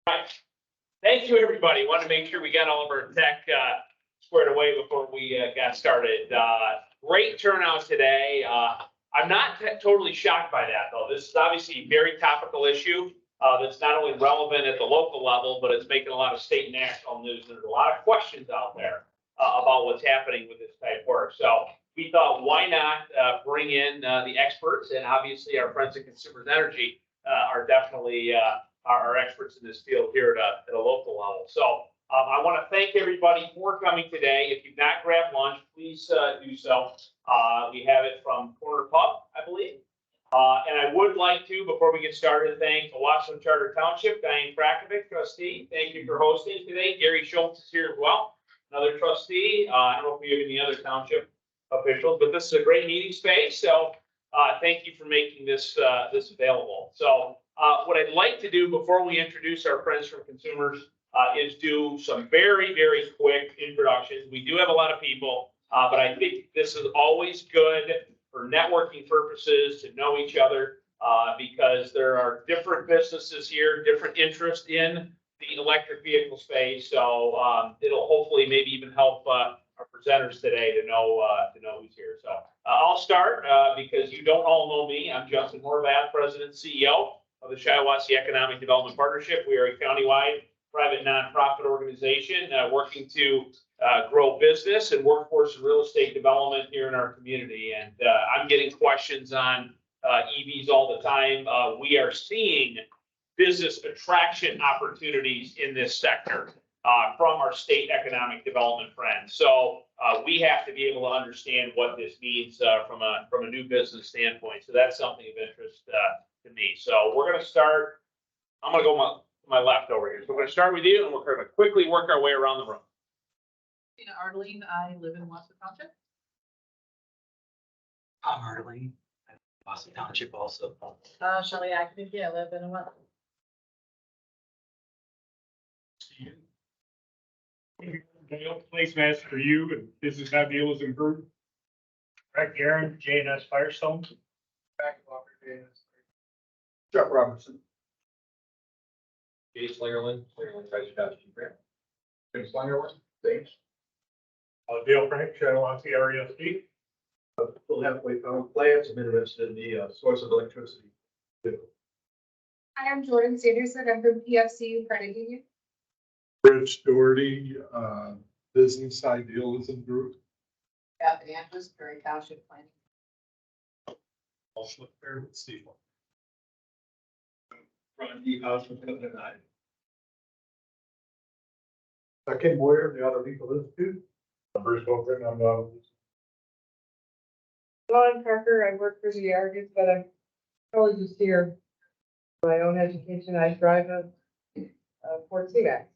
Right. Thank you, everybody. Want to make sure we got all of our tech squared away before we got started. Great turnout today. I'm not totally shocked by that, though. This is obviously a very topical issue that's not only relevant at the local level, but it's making a lot of state and national news. There's a lot of questions out there about what's happening with this type of work. So we thought, why not bring in the experts, and obviously our friends at Consumers Energy are definitely our experts in this field here at a local level. So I want to thank everybody for coming today. If you've not grabbed lunch, please do so. We have it from Corner Pub, I believe. And I would like to, before we get started, thank Owasso Charter Township, Diane Krakovic, trustee. Thank you for hosting today. Gary Schultz is here as well, another trustee. I don't know if we have any other township officials, but this is a great meeting space. So thank you for making this available. So what I'd like to do before we introduce our friends from Consumers is do some very, very quick introductions. We do have a lot of people, but I think this is always good for networking purposes to know each other because there are different businesses here, different interest in the electric vehicle space. So it'll hopefully maybe even help our presenters today to know who's here. So I'll start because you don't all know me. I'm Justin Horvath, President and CEO of the Shiawassee Economic Development Partnership. We are a countywide private nonprofit organization working to grow business and workforce and real estate development here in our community. And I'm getting questions on EVs all the time. We are seeing business attraction opportunities in this sector from our state economic development friends. So we have to be able to understand what this means from a new business standpoint. So that's something of interest to me. So we're going to start. I'm going to go my left over here. So we're going to start with you, and we're going to quickly work our way around the room. Arlene, I live in Owasso Township. I'm Arlene. I live in Owasso Township also. Shelley Activity, I live in Owasso. Dale, place master for you and business ideas improved. Frank Aaron, J&S Firestone. Back Walker, J&S. Chuck Robertson. Jay Slingerland, Treasure Valley Grant. Jim Slingerland, thanks. Dale Frank, Shiawassee RESD. Full halfway found plants. I'm interested in the source of electricity. Hi, I'm Jordan Sanderson. I'm from PFC Credit Union. Rich Doherty, Business Idealism Group. Beth Andrews, Perry Township Planning. I'll flip there with Steve. Ron D. House from Covenant Nine. Ken Boyer, the other people institute. Bruce Wilson, I'm Lauren Parker. I work for the Argus, but I'm probably just here for my own education. I drive a Ford C-Max.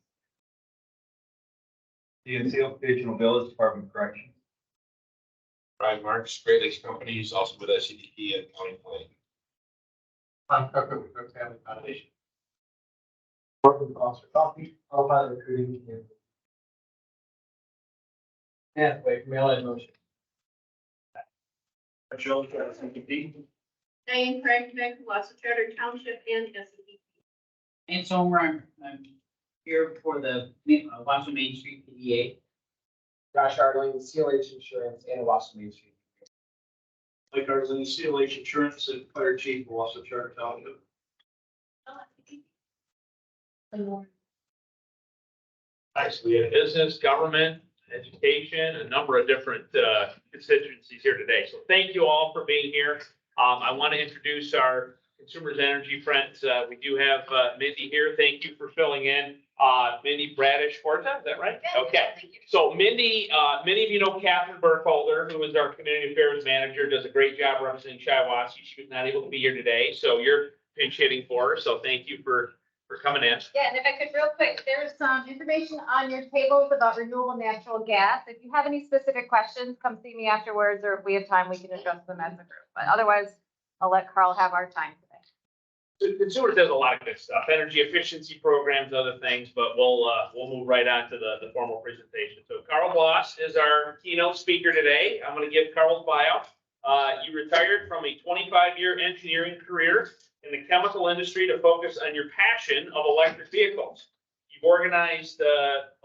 DNC Occupational Village Department of Corrections. Brian Marks, Great Lakes Company, is also with SEDP and County Planning. I'm Tucker with Cook Family Foundation. Work with Foster Coffee, all pilot recruiting. Halfway from LA motion. Jones, SEDP. Diane Craig, Owasso Charter Township and SEDP. And so I'm here for the Owasso Main Street PDA. Josh Arling, CLH Insurance and Owasso Main Street. Mike Arlen, CLH Insurance and Fire Chief, Owasso Charter Township. Nice. We have business, government, education, a number of different constituencies here today. So thank you all for being here. I want to introduce our Consumers Energy friends. We do have Mindy here. Thank you for filling in. Mindy Bradish-Forza, is that right? Yeah, okay. So Mindy, many of you know Catherine Burkholder, who is our Community Affairs Manager, does a great job representing Shiawassee. She was not able to be here today, so you're pinch hitting for her. So thank you for coming in. Yeah, and if I could real quick, there's some information on your tables about renewable natural gas. If you have any specific questions, come see me afterwards, or if we have time, we can address them as a group. But otherwise, I'll let Carl have our time today. So Consumers does a lot of good stuff, energy efficiency programs, other things, but we'll move right on to the formal presentation. So Carl Bloss is our keynote speaker today. I'm going to give Carl's bio. You retired from a 25-year engineering career in the chemical industry to focus on your passion of electric vehicles. You've organized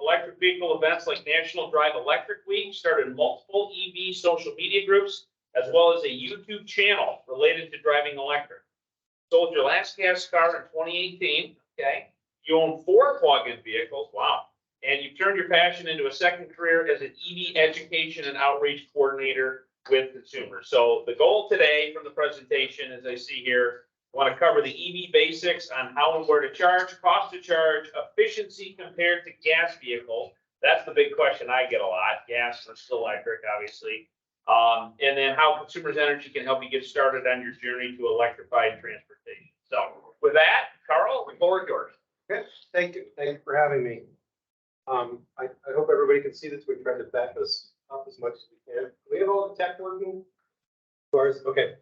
electric vehicle events like National Drive Electric Week, started multiple EV social media groups, as well as a YouTube channel related to driving electric. Sold your last gas car in 2018, okay? You own 4 plug-in vehicles, wow. And you've turned your passion into a second career as an EV education and outreach coordinator with consumers. So the goal today from the presentation, as I see here, I want to cover the EV basics on how and where to charge, cost to charge, efficiency compared to gas vehicles. That's the big question I get a lot, gas versus electric, obviously. And then how Consumers Energy can help you get started on your journey to electrified transportation. So with that, Carl, the floor is yours. Okay, thank you. Thank you for having me. I hope everybody can see this. We tried to back this up as much as we can. Do we have all the tech working? Okay.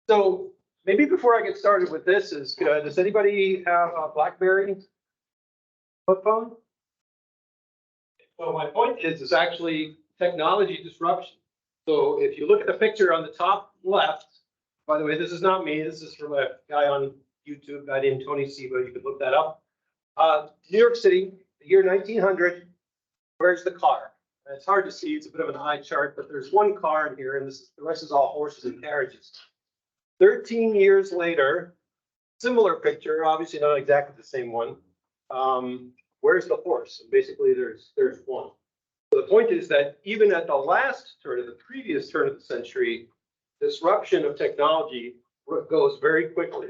So maybe before I get started with this does anybody have a BlackBerry flip phone? Well, my point is actually technology disruption. So if you look at the picture on the top left, by the way, this is not me. This is from a guy on YouTube, a guy named Tony Seba. You could look that up. New York City, the year 1900. Where's the car? And it's hard to see. It's a bit of an eye chart, but there's one car in here, and the rest is all horses and carriages. 13 years later, similar picture, obviously not exactly the same one. Where's the horse? And basically, there's one. So the point is that even at the last turn of the previous turn of the century, disruption of technology goes very quickly.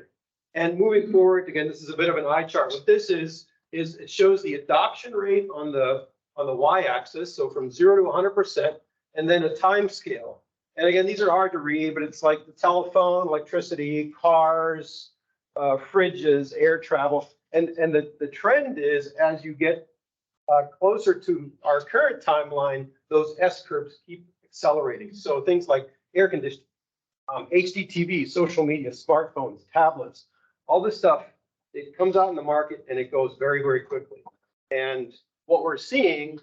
And moving forward, again, this is a bit of an eye chart. What this is it shows the adoption rate on the y-axis, so from 0 to 100%, and then a time scale. And again, these are hard to read, but it's like the telephone, electricity, cars, fridges, air travel. And the trend is as you get closer to our current timeline, those S curves keep accelerating. So things like air conditioning, HDTV, social media, smartphones, tablets, all this stuff, it comes out in the market and it goes very, very quickly. And what we're seeing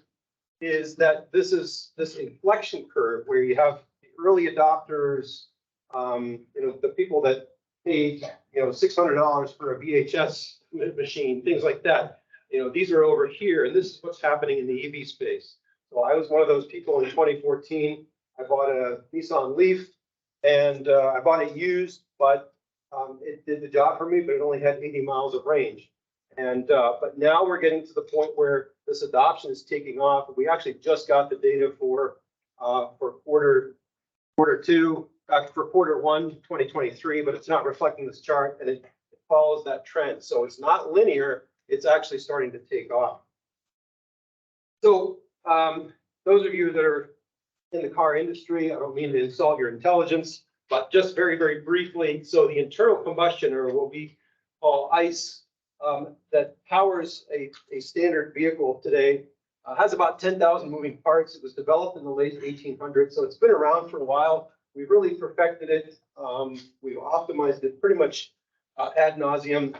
is that this is this inflection curve where you have the early adopters, the people that paid, $600 for a VHS machine, things like that. These are over here, and this is what's happening in the EV space. So I was one of those people in 2014. I bought a Nissan Leaf, and I bought it used, but it did the job for me, but it only had 80 miles of range. And but now we're getting to the point where this adoption is taking off. We actually just got the data for quarter 1, 2023, but it's not reflecting this chart, and it follows that trend. So it's not linear. It's actually starting to take off. So those of you that are in the car industry, I don't mean to insult your intelligence, but just very, very briefly. So the internal combustion, or what we call ICE, that powers a standard vehicle today, has about 10,000 moving parts. It was developed in the late 1800s, so it's been around for a while. We've really perfected it. We've optimized it pretty much ad nauseum.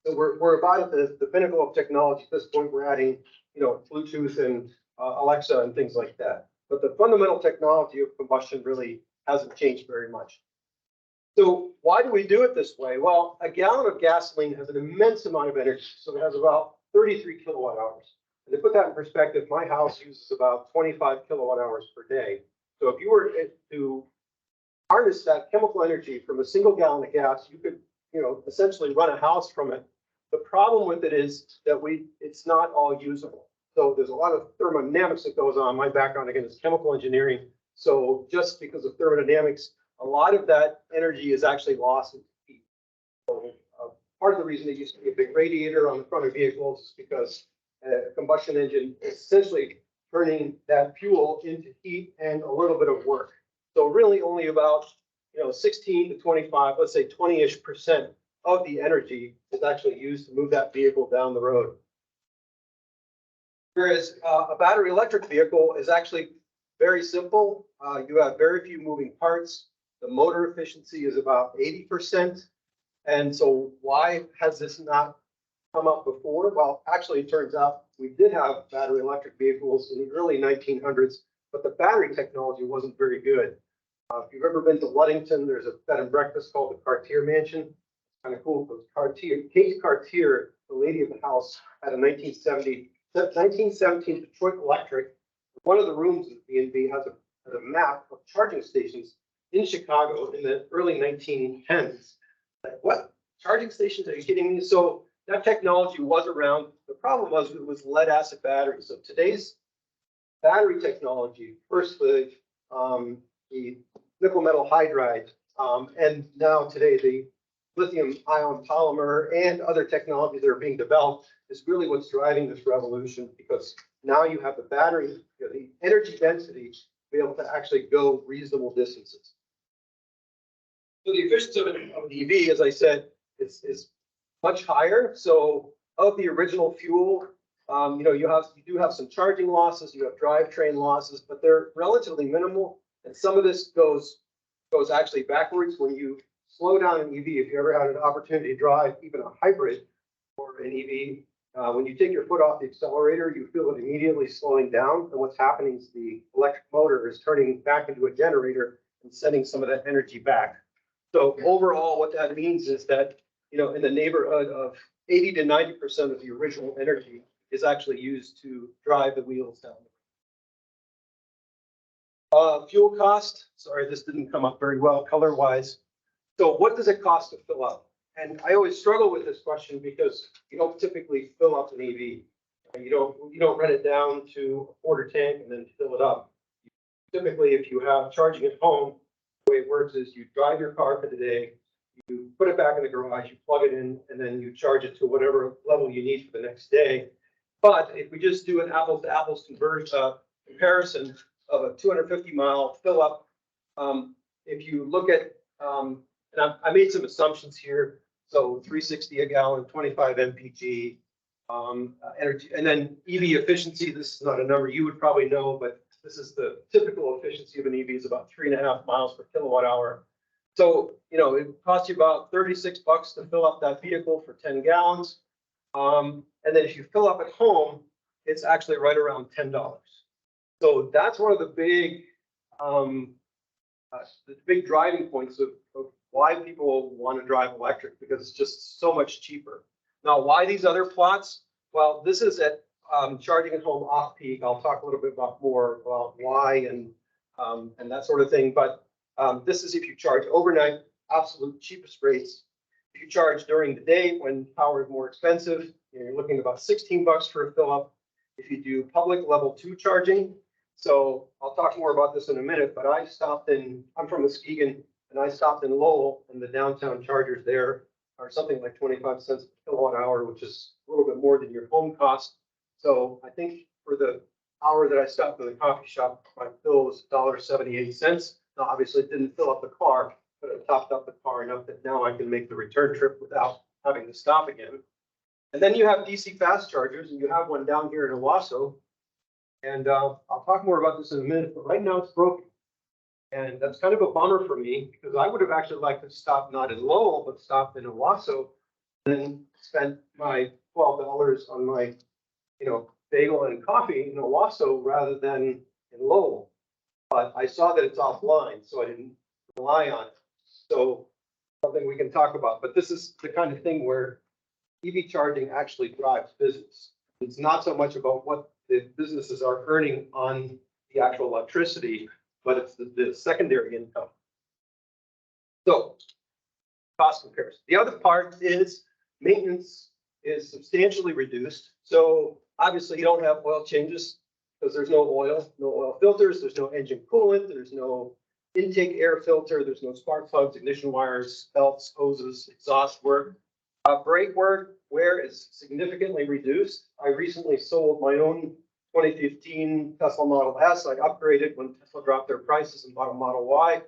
So we're about at the pinnacle of technology. At this point, we're adding, Bluetooth and Alexa and things like that. But the fundamental technology of combustion really hasn't changed very much. So why do we do it this way? Well, a gallon of gasoline has an immense amount of energy. So it has about 33 kilowatt hours. And to put that in perspective, my house uses about 25 kilowatt hours per day. So if you were to harness that chemical energy from a single gallon of gas, you could, essentially run a house from it. The problem with it is that it's not all usable. So there's a lot of thermodynamics that goes on. My background, again, is chemical engineering. So just because of thermodynamics, a lot of that energy is actually lost in heat. So, part of the reason that you see a big radiator on the front of vehicles is because a combustion engine is essentially turning that fuel into heat and a little bit of work. So really only about 16 to 25, let's say 20-ish% of the energy is actually used to move that vehicle down the road. Whereas a battery electric vehicle is actually very simple. You have very few moving parts. The motor efficiency is about 80%. And so why has this not come up before? Well, actually, it turns out we did have battery electric vehicles in the early 1900s, but the battery technology wasn't very good. If you've ever been to Ludington, there's a bed and breakfast called the Cartier Mansion. Kind of cool, because Kate Cartier, the lady of the house, had a 1917 Detroit Electric. One of the rooms of B&B has a map of charging stations in Chicago in the early 1910s. Like, what? Charging stations? Are you kidding me? So that technology was around. The problem was it was lead acid batteries. So today's battery technology, first the nickel metal hydride, and now today the lithium ion polymer and other technologies that are being developed is really what's driving this revolution, because now you have the battery, the energy density to be able to actually go reasonable distances. So the efficiency of an EV, as I said, is much higher. So of the original fuel, you do have some charging losses, you have drivetrain losses, but they're relatively minimal. And some of this goes actually backwards when you slow down an EV. If you ever had an opportunity to drive even a hybrid or an EV, when you take your foot off the accelerator, you feel it immediately slowing down. And what's happening is the electric motor is turning back into a generator and sending some of that energy back. So overall, what that means is that, in the neighborhood of 80 to 90% of the original energy is actually used to drive the wheels down. Fuel cost. Sorry, this didn't come up very well color-wise. So what does it cost to fill up? And I always struggle with this question because you don't typically fill up an EV. You don't run it down to a quarter tank and then fill it up. Typically, if you have charging at home, the way it works is you drive your car for the day, you put it back in the garage, you plug it in, and then you charge it to whatever level you need for the next day. But if we just do an apples to apples comparison of a 250-mile fill up, if you look at, and I made some assumptions here. So 360 a gallon, 25 mpg, energy, and then EV efficiency. This is not a number you would probably know, but this is the typical efficiency of an EV is about 3.5 miles per kilowatt hour. So, it costs you about 36 bucks to fill up that vehicle for 10 gallons. And then if you fill up at home, it's actually right around $10. So that's one of the big driving points of why people want to drive electric, because it's just so much cheaper. Now, why these other plots? Well, this is at charging at home off peak. I'll talk a little bit more about why and that sort of thing. But this is if you charge overnight, absolute cheapest rates. If you charge during the day when power is more expensive, you're looking at about 16 bucks for a fill up. If you do public level 2 charging, so I'll talk more about this in a minute, but I'm from Muskegon, and I stopped in Lowell, and the downtown chargers there are something like 25 cents per kilowatt hour, which is a little bit more than your home cost. So I think for the hour that I stopped in the coffee shop, my bill was $1.78. Now, obviously, it didn't fill up the car, but it topped up the car enough that now I can make the return trip without having to stop again. And then you have DC fast chargers, and you have one down here in Owasso. And I'll talk more about this in a minute, but right now it's broken. And that's kind of a bummer for me, because I would have actually liked to stop not in Lowell, but stop in Owasso, and spent my $12 on my, bagel and coffee in Owasso rather than in Lowell. But I saw that it's offline, so I didn't rely on it. So something we can talk about. But this is the kind of thing where EV charging actually drives business. It's not so much about what the businesses are earning on the actual electricity, but it's the secondary income. So cost comparison. The other part is maintenance is substantially reduced. So obviously you don't have oil changes because there's no oil filters, there's no engine coolant, there's no intake air filter, there's no spark plugs, ignition wires, belts, hoses, exhaust work. Brake wear is significantly reduced. I recently sold my own 2015 Tesla Model S. I upgraded when Tesla dropped their prices and bought a Model Y.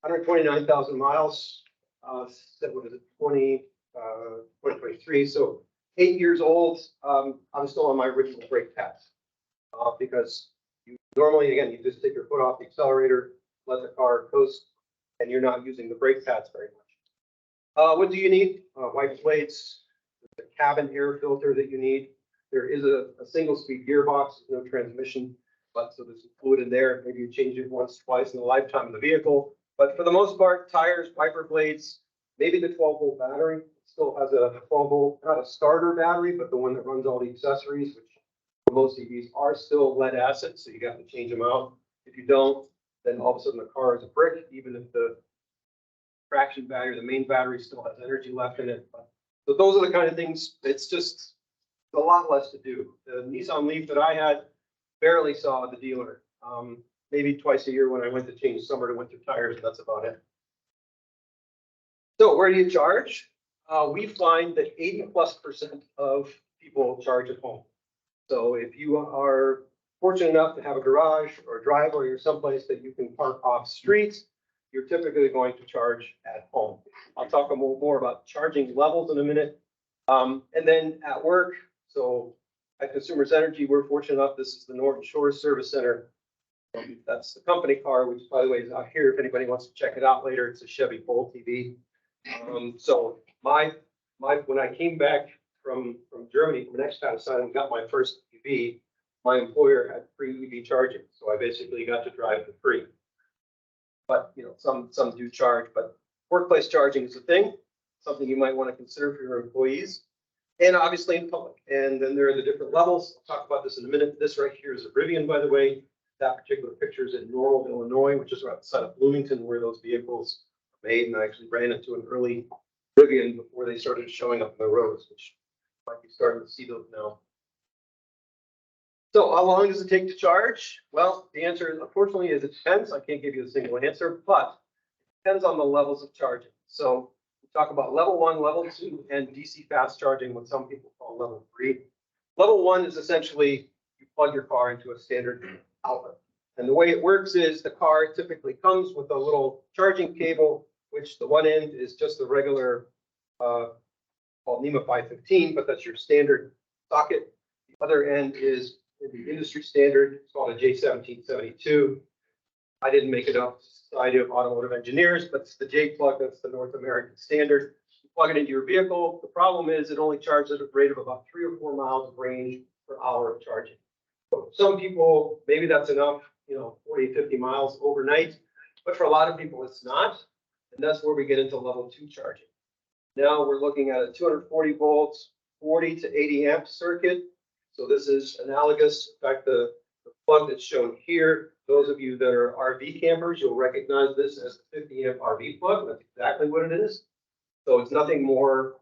129,000 miles. What is it? 2023. So 8 years old. I'm still on my original brake pads because you normally, again, you just take your foot off the accelerator, let the car coast, and you're not using the brake pads very much. What do you need? White plates, the cabin air filter that you need. There is a single speed gearbox, no transmission. But so there's fluid in there, maybe you change it once, twice in the lifetime of the vehicle. But for the most part, tires, wiper blades, maybe the 12-volt battery still has a 12-volt, not a starter battery, but the one that runs all the accessories, which for most EVs are still lead acid, so you got to change them out. If you don't, then all of a sudden the car is a brick, even if the traction battery, the main battery still has energy left in it. So those are the kind of things, it's just a lot less to do. The Nissan Leaf that I had barely saw the dealer. Maybe twice a year when I went to change summer to winter tires, that's about it. So where do you charge? We find that 80+% of people charge at home. So if you are fortunate enough to have a garage or a driveway or someplace that you can park off streets, you're typically going to charge at home. I'll talk more about charging levels in a minute. And then at work, so at Consumers Energy, we're fortunate enough, this is the Norton Shores Service Center. That's the company car, which by the way is out here. If anybody wants to check it out later, it's a Chevy Bolt EV. So when I came back from Germany, from next time I got my first EV, my employer had free EV charging. So I basically got to drive for free. But you know, some do charge, but workplace charging is a thing, something you might want to consider for your employees. And obviously in public. And then there are the different levels. I'll talk about this in a minute. This right here is a Rivian, by the way. That particular picture is in Norwell, Illinois, which is right outside of Bloomington, where those vehicles are made. And I actually ran into an early Rivian before they started showing up on the roads, which might be starting to see those now. So how long does it take to charge? Well, the answer, unfortunately, is it depends. I can't give you a single answer, but it depends on the levels of charging. So we talk about level 1, level 2, and DC fast charging, what some people call level 3. Level 1 is essentially you plug your car into a standard outlet. And the way it works is the car typically comes with a little charging cable, which the one end is just the regular called NEMA 515, but that's your standard socket. The other end is the industry standard. It's called a J1772. I didn't make it up. It's the Society of Automotive Engineers, but it's the J plug. That's the North American standard. You plug it into your vehicle. The problem is it only charges at a rate of about 3 or 4 miles of range per hour of charging. So some people, maybe that's enough, 40, 50 miles overnight, but for a lot of people, it's not. And that's where we get into level 2 charging. Now we're looking at a 240 volts, 40 to 80 amp circuit. So this is analogous. In fact, the plug that's shown here, those of you that are RV campers, you'll recognize this as the 50 amp RV plug. That's exactly what it is. So it's nothing more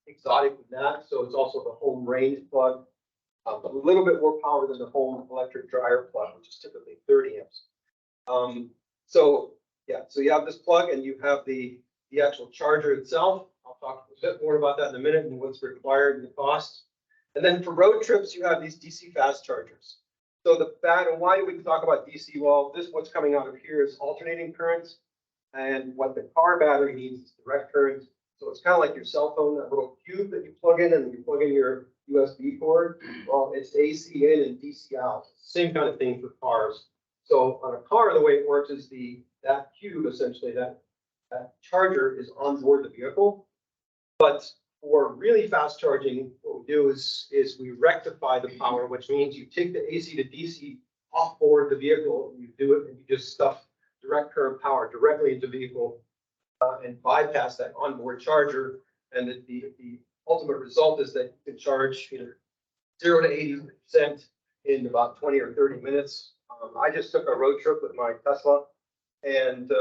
exotic than that. So it's also the home range plug, but a little bit more power than the home electric dryer plug, which is typically 30 amps. So you have this plug and you have the actual charger itself. I'll talk a bit more about that in a minute and what's required and the cost. And then for road trips, you have these DC fast chargers. So and why do we talk about DC? Well, what's coming out of here is alternating currents, and what the car battery needs is direct current. So it's kind of like your cell phone, that little cube that you plug in and you plug in your USB cord. Well, it's AC in and DC out. Same kind of thing for cars. So on a car, the way it works is that cube, essentially, that charger is on board the vehicle. But for really fast charging, what we do is we rectify the power, which means you take the AC to DC off board the vehicle, and you do it, and you just stuff direct current power directly into the vehicle and bypass that onboard charger. And the ultimate result is that you can charge 0 to 80% in about 20 or 30 minutes. I just took a road trip with my Tesla, and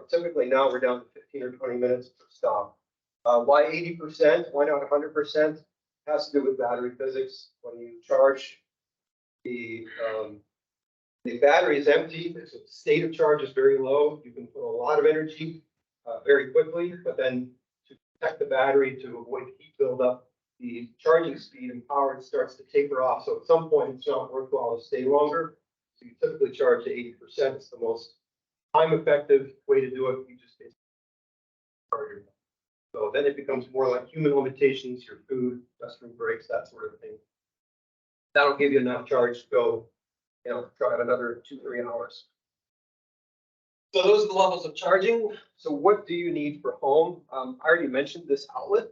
typically now we're down to 15 or 20 minutes per stop. Why 80%? Why not 100%? Has to do with battery physics. When you charge, the battery is empty, so the state of charge is very low. You can put a lot of energy very quickly, but then to protect the battery, to avoid heat buildup, the charging speed and power starts to taper off. So at some point, it's not worthwhile to stay longer. So you typically charge to 80%. It's the most time-effective way to do it. You just basically charge your. So then it becomes more like human limitations, your food, restroom breaks, that sort of thing. That'll give you enough charge to go, drive another 2-3 hours. So those are the levels of charging. So what do you need for home? I already mentioned this outlet.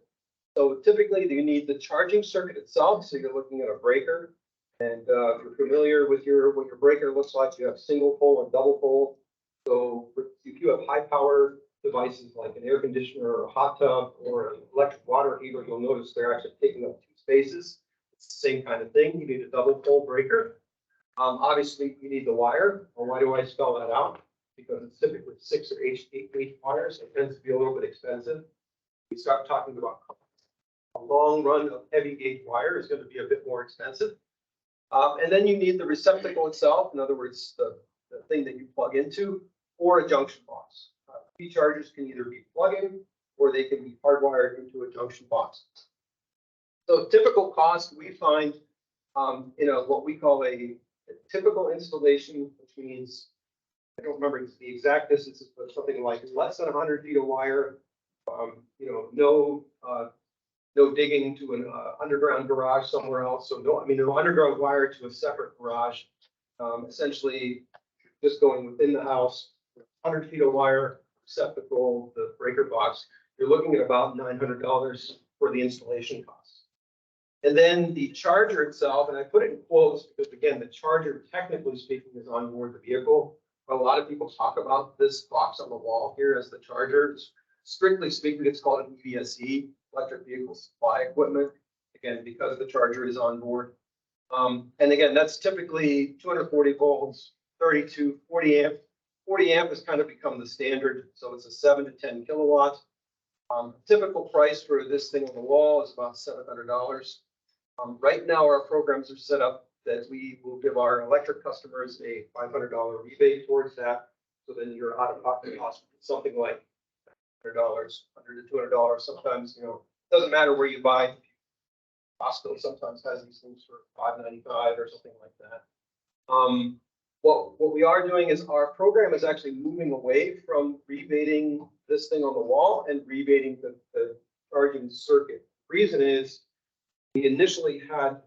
So typically you need the charging circuit itself. So you're looking at a breaker And if you're familiar with what your breaker looks like, you have single pole and double pole. So if you have high power devices like an air conditioner or a hot tub or an electric water heater, you'll notice they're actually taking up 2 spaces. It's the same kind of thing. You need a double pole breaker. Obviously, you need the wire. Well, why do I spell that out? Because it's typically 6 or 8 wires. It tends to be a little bit expensive. We start talking about a long run of heavy gauge wire is going to be a bit more expensive. And then you need the receptacle itself. In other words, the thing that you plug into, or a junction box. EV chargers can either be plug-in or they can be hardwired into a junction box. So typical cost we find in what we call a typical installation, which means, I don't remember the exact distances, but something like less than 100 feet of wire, no digging to an underground garage somewhere else. So no underground wire to a separate garage. Essentially just going within the house, 100 feet of wire, receptacle, the breaker box. You're looking at about $900 for the installation costs. And then the charger itself, and I put it in quotes because again, the charger technically speaking is on board the vehicle. But a lot of people talk about this box on the wall here as the charger. Strictly speaking, it's called an EVSE, electric vehicle supply equipment. Again, because the charger is on board. And again, that's typically 240 volts, 32, 40 amp. 40 amp has kind of become the standard. So it's a 7 to 10 kilowatt. Typical price for this thing on the wall is about $700. Right now, our programs are set up that we will give our electric customers a $500 rebate towards that. So then your out-of-pocket cost is something like $100, $100 to $200. Sometimes, doesn't matter where you buy. Costco sometimes has these things for $5.95 or something like that. What we are doing is our program is actually moving away from rebating this thing on the wall and rebating the charging circuit. Reason is we initially had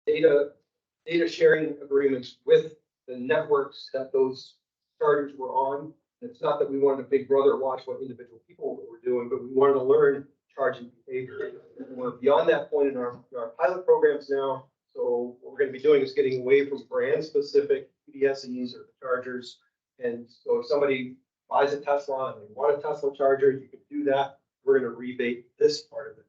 data sharing agreements with the networks that those chargers were on. It's not that we wanted a big brother watch what individual people were doing, but we wanted to learn charging behavior. We're beyond that point in our pilot programs now. So what we're going to be doing is getting away from brand specific PDSEs or the chargers. And so if somebody buys a Tesla and they want a Tesla charger, you can do that. We're going to rebate this part of it.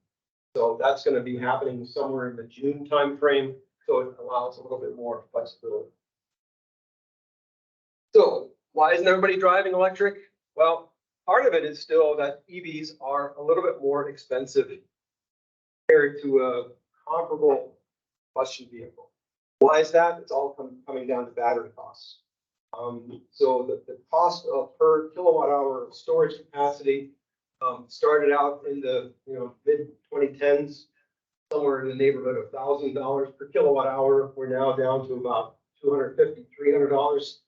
So that's going to be happening somewhere in the June timeframe. So it allows a little bit more flexibility. So why isn't everybody driving electric? Well, part of it is still that EVs are a little bit more expensive compared to a comparable combustion vehicle. Why is that? It's all coming down to battery costs. So the cost of per kilowatt hour of storage capacity started out in the mid 2010s, somewhere in the neighborhood of $1,000 per kilowatt hour. We're now down to about $250, $300.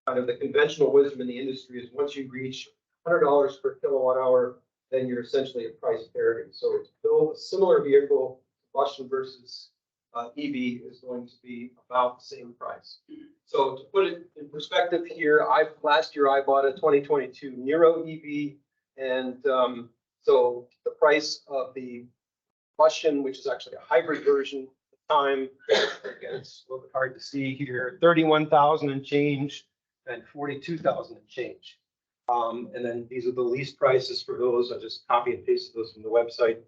Kind of the conventional wisdom in the industry is once you reach $100 per kilowatt hour, then you're essentially at price parity. So to build a similar vehicle, combustion versus EV is going to be about the same price. So to put it in perspective here, last year I bought a 2022 Nero EV, and so the price of the combustion, which is actually a hybrid version at the time, again, it's a little bit hard to see here, 31,000 and change, and 42,000 and change. And then these are the lease prices for those. I just copy and pasted those from the website.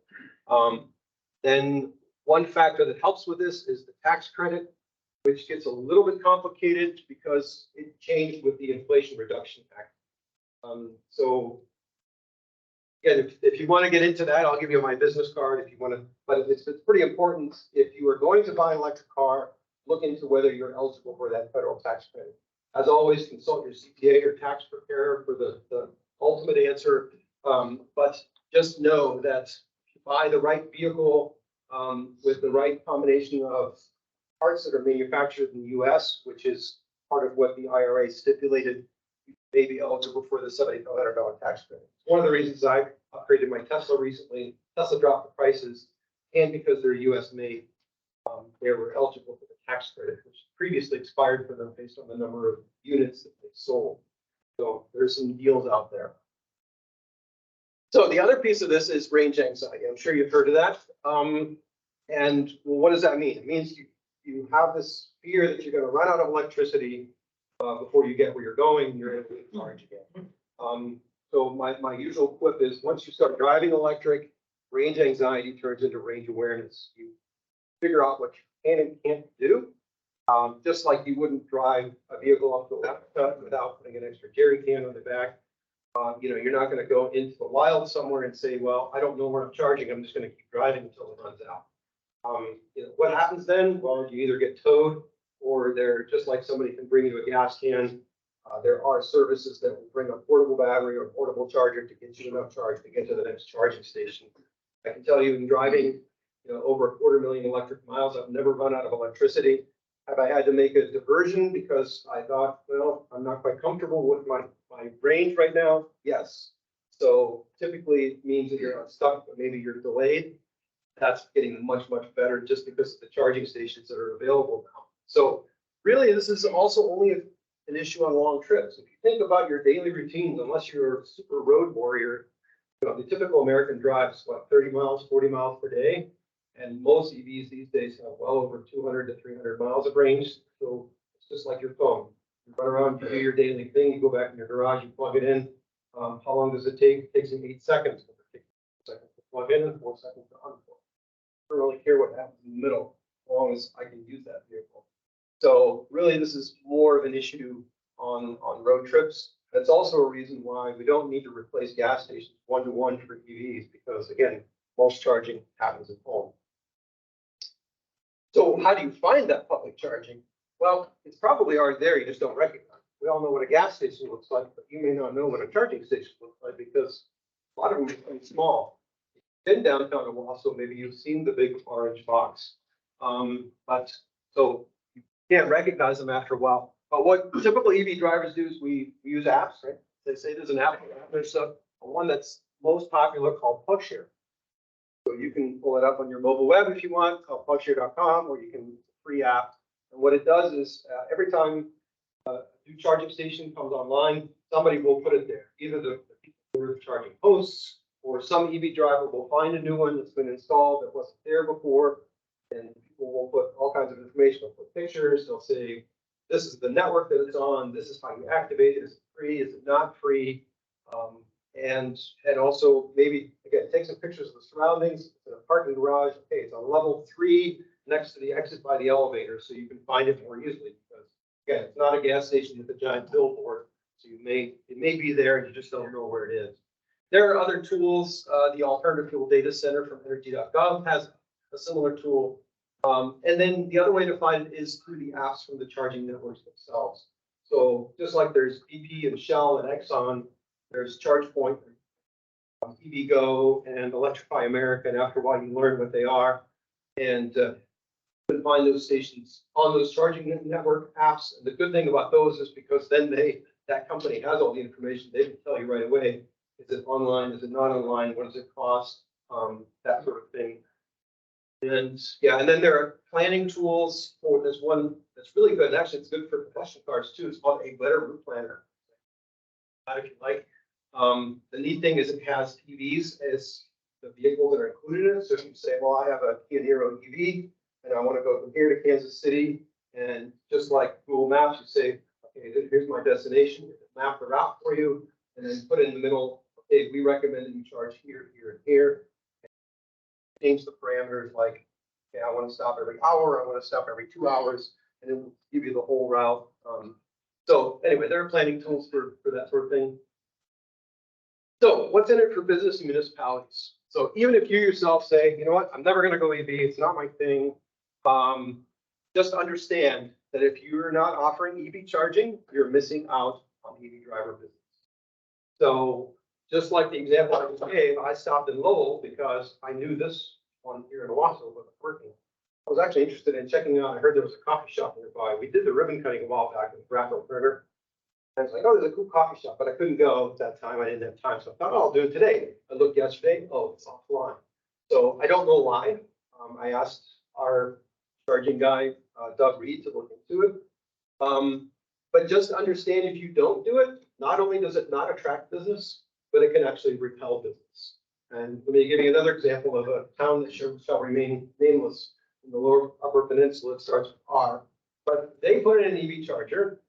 Then one factor that helps with this is the tax credit, which gets a little bit complicated because it changed with the Inflation Reduction Act. So again, if you want to get into that, I'll give you my business card if you want to, but it's pretty important. If you are going to buy an electric car, look into whether you're eligible for that federal tax credit. As always, consult your CPA or tax preparer for the ultimate answer. But just know that if you buy the right vehicle with the right combination of parts that are manufactured in the US, which is part of what the IRA stipulated, you may be eligible for the $7,500 tax credit. One of the reasons I upgraded my Tesla recently, Tesla dropped the prices, and because they're US made, they were eligible for the tax credit, which previously expired for them based on the number of units that they sold. So there's some deals out there. So the other piece of this is range anxiety. I'm sure you've heard of that. And well, what does that mean? It means you have this fear that you're gonna run out of electricity before you get where you're going, you're able to charge again. So my usual quip is, once you start driving electric, range anxiety turns into range awareness. You figure out what you can and can't do. Just like you wouldn't drive a vehicle up the left cut without putting an extra jerry can on the back. You know, you're not gonna go into the wild somewhere and say, well, I don't know where I'm charging, I'm just gonna keep driving until it runs out. You know, what happens then? Well, you either get towed, or they're just like somebody can bring you a gas can. There are services that will bring a portable battery or portable charger to get you enough charge to get to the next charging station. I can tell you, in driving, you know, over 250,000 electric miles, I've never run out of electricity. Have I had to make a diversion because I thought, well, I'm not quite comfortable with my range right now? Yes. So typically it means that you're not stuck, but maybe you're delayed. That's getting much, much better just because of the charging stations that are available now. So really, this is also only an issue on long trips. If you think about your daily routines, unless you're a super road warrior, you know, the typical American drives, what, 30 miles, 40 miles per day? And most EVs these days have well over 200 to 300 miles of range. So it's just like your phone. You run around, you do your daily thing, you go back in your garage, you plug it in. How long does it take? It takes them 8 seconds. It takes 4 seconds to plug in and 4 seconds to unplug. I don't really care what happens in the middle, as long as I can use that vehicle. So really, this is more of an issue on road trips. That's also a reason why we don't need to replace gas stations one-to-one for EVs, because again, most charging happens at home. So how do you find that public charging? Well, it's probably already there, you just don't recognize it. We all know what a gas station looks like, but you may not know what a charging station looks like, because a lot of them are pretty small. In downtown Owasso, maybe you've seen the big orange box. But so you can't recognize them after a while. But what typical EV drivers do is we use apps, right? They say there's an app. There's a one that's most popular called PlugShare. So you can pull it up on your mobile web if you want, called plugshare.com, or you can free app. And what it does is every time a new charging station comes online, somebody will put it there. Either the people who are charging hosts, or some EV driver will find a new one that's been installed that wasn't there before. And people will put all kinds of information. They'll put pictures. They'll say, this is the network that it's on. This is how you activate it. Is it free? Is it not free? And also maybe, again, take some pictures of the surroundings. It's in a parking garage. Okay, it's on level 3 next to the exit by the elevator, so you can find it more easily, because again, it's not a gas station with a giant billboard. So it may be there and you just don't know where it is. There are other tools. The Alternative Fuel Data Center from energy.gov has a similar tool. And then the other way to find it is through the apps from the charging networks themselves. So just like there's BP and Shell and Exxon, there's ChargePoint, EVgo, and Electrify America. And after a while, you learn what they are. And you can find those stations on those charging network apps. And the good thing about those is because then that company has all the information. They can tell you right away. Is it online? Is it not online? What does it cost? That sort of thing. And yeah, and then there are planning tools. For this one that's really good. And actually, it's good for combustion cars too. It's called a Better Route Planner. If you like. The neat thing is it has EVs as the vehicles that are included in it. So if you say, well, I have a Kia Niro EV and I want to go from here to Kansas City, and just like Google Maps, you say, okay, here's my destination. Map the route for you, and then put in the middle. Okay, we recommend that you charge here, here, and here. Change the parameters, like, okay, I want to stop every hour, I want to stop every 2 hours, and it will give you the whole route. So anyway, there are planning tools for that sort of thing. So what's in it for business and municipalities? So even if you yourself say, you know what, I'm never going to go EV, it's not my thing. Just understand that if you're not offering EV charging, you're missing out on EV driver business. So just like the example I just gave, I stopped in Lowell because I knew this one here in Owasso wasn't working. I was actually interested in checking out. I heard there was a coffee shop nearby. We did the ribbon cutting a while back with Raphael Turner. I was like, oh, there's a cool coffee shop, but I couldn't go at that time. I didn't have time. So I thought, oh, I'll do it today. I looked yesterday. Oh, it's offline. So I don't know why. I asked our charging guy, Doug Reed, to look into it. But just understand, if you don't do it, not only does it not attract business, but it can actually repel business. And let me give you another example of a town that shall remain nameless. in the lower upper peninsula, it starts with R. But they put in an EV charger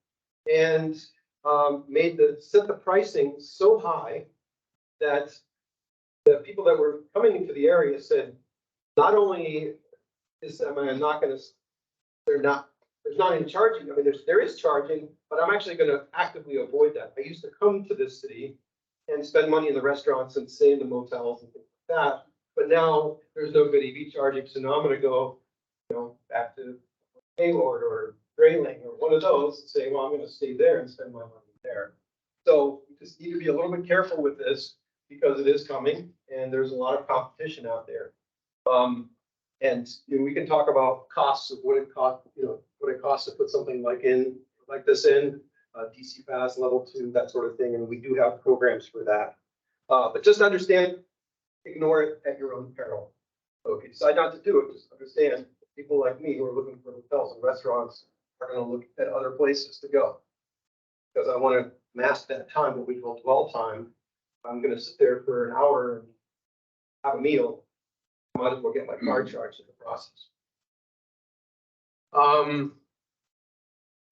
and set the pricing so high that the people that were coming into the area said, not only am I not going to, there's not any charging. I mean, there is charging, but I'm actually going to actively avoid that. I used to come to this city and spend money in the restaurants and stay in the motels and things like that. But now there's no good EV charging, so now I'm going to go, back to Gaylord or Grayling or one of those and say, well, I'm going to stay there and spend my money there. So you just need to be a little bit careful with this because it is coming and there's a lot of competition out there. And we can talk about costs of what it costs, what it costs to put something like this in, DC fast level 2, that sort of thing. And we do have programs for that. But just understand, ignore it at your own peril. So if you decide not to do it, just understand people like me who are looking for hotels and restaurants are going to look at other places to go. Because I want to mask that time, what we call dwell time. I'm going to sit there for an hour and have a meal. I might as well get my card charged in the process. Oh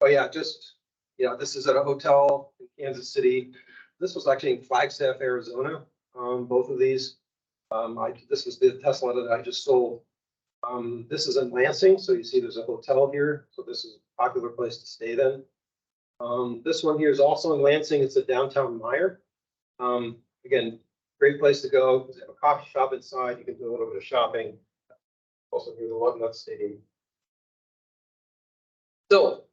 yeah, this is at a hotel in Kansas City. This was actually in Flagstaff, Arizona. Both of these. This is the Tesla that I just sold. This is in Lansing, so you see there's a hotel here. So this is a popular place to stay then. This one here is also in Lansing. It's a downtown Meyer. Again, great place to go. They have a coffee shop inside. You can do a little bit of shopping. Also near the Lug Nut Stadium. So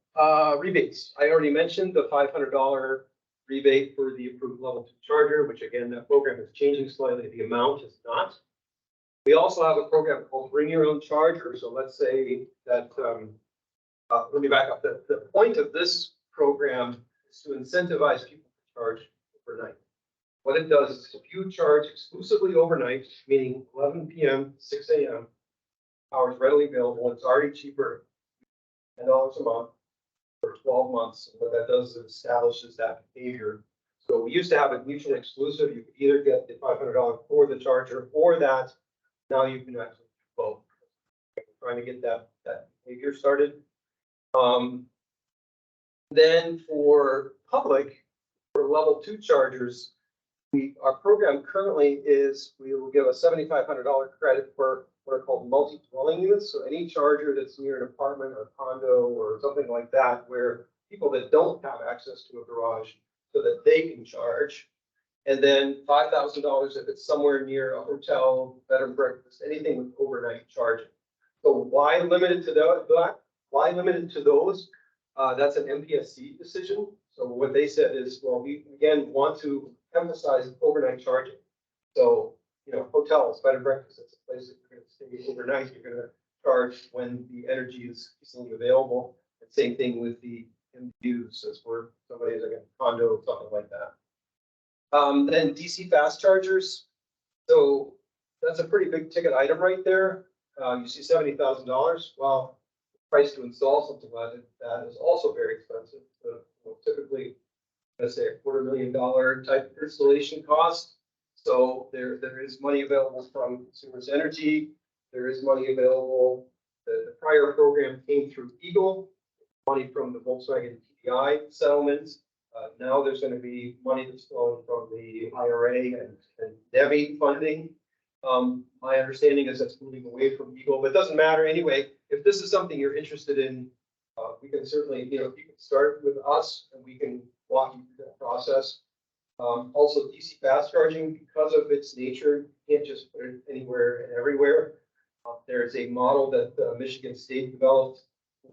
rebates. I already mentioned the $500 rebate for the approved level 2 charger, which again, that program is changing slightly. The amount is not. We also have a program called Bring Your Own Charger. So let's say that, let me back up. The point of this program is to incentivize people to charge overnight. What it does is if you charge exclusively overnight, meaning 11 p.m., 6 a.m., hours readily available, it's already cheaper, $10 a month for 12 months. And what that does is it establishes that behavior. So we used to have it mutually exclusive. You could either get the $500 for the charger or that. Now you can actually do both. Trying to get that behavior started. Then for public, for level 2 chargers, our program currently is we will give a $7,500 credit for what are called multi-dwelling units. So any charger that's near an apartment or condo or something like that, where people that don't have access to a garage so that they can charge. And then $5,000 if it's somewhere near a hotel, bed and breakfast, anything with overnight charging. So why limited to that? Why limited to those? That's an MPSC decision. So what they said is, well, we again want to emphasize overnight charging. So, hotels, bed and breakfast, it's a place that you're going to stay overnight. You're going to charge when the energy is easily available. And same thing with the MDUs, as for somebody is like a condo, something like that. Then DC fast chargers. So that's a pretty big ticket item right there. You see $70,000. Well, the price to install something like that is also very expensive. Typically, let's say a $250,000 type installation cost. So there is money available from Consumers Energy. There is money available. The prior program came through Eagle, money from the Volkswagen TDI settlements. Now there's going to be money that's flowing from the IRA and NEVI funding. My understanding is that's moving away from Eagle, but it doesn't matter anyway. If this is something you're interested in, we can certainly, you can start with us and we can walk you through that process. Also, DC fast charging, because of its nature, you can't just put it anywhere and everywhere. There's a model that Michigan State developed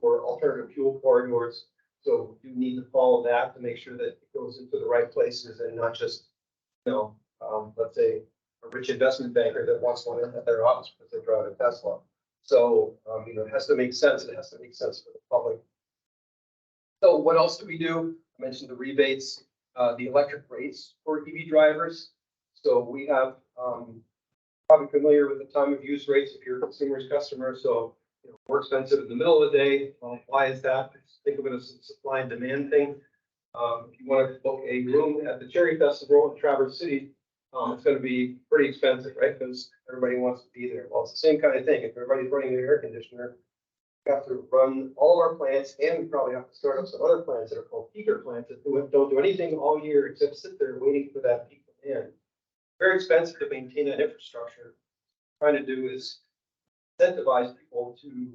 for alternative fuel corridors. So you need to follow that to make sure that it goes into the right places and not just, let's say a rich investment banker that wants one at their office because they drive a Tesla. So, it has to make sense. It has to make sense for the public. So what else do we do? I mentioned the rebates, the electric rates for EV drivers. So we have, probably familiar with the time of use rates if you're a consumer's customer. So, more expensive in the middle of the day. Why is that? Think of it as a supply and demand thing. If you want to book a room at the Cherry Festival in Traverse City, it's gonna be pretty expensive, right? Because everybody wants to be there. Well, it's the same kind of thing. If everybody's running their air conditioner, we have to run all of our plants, and we probably have to start up some other plants that are called peaker plants that don't do anything all year except sit there waiting for that peak to end. Very expensive to maintain that infrastructure. Trying to do is incentivize people to,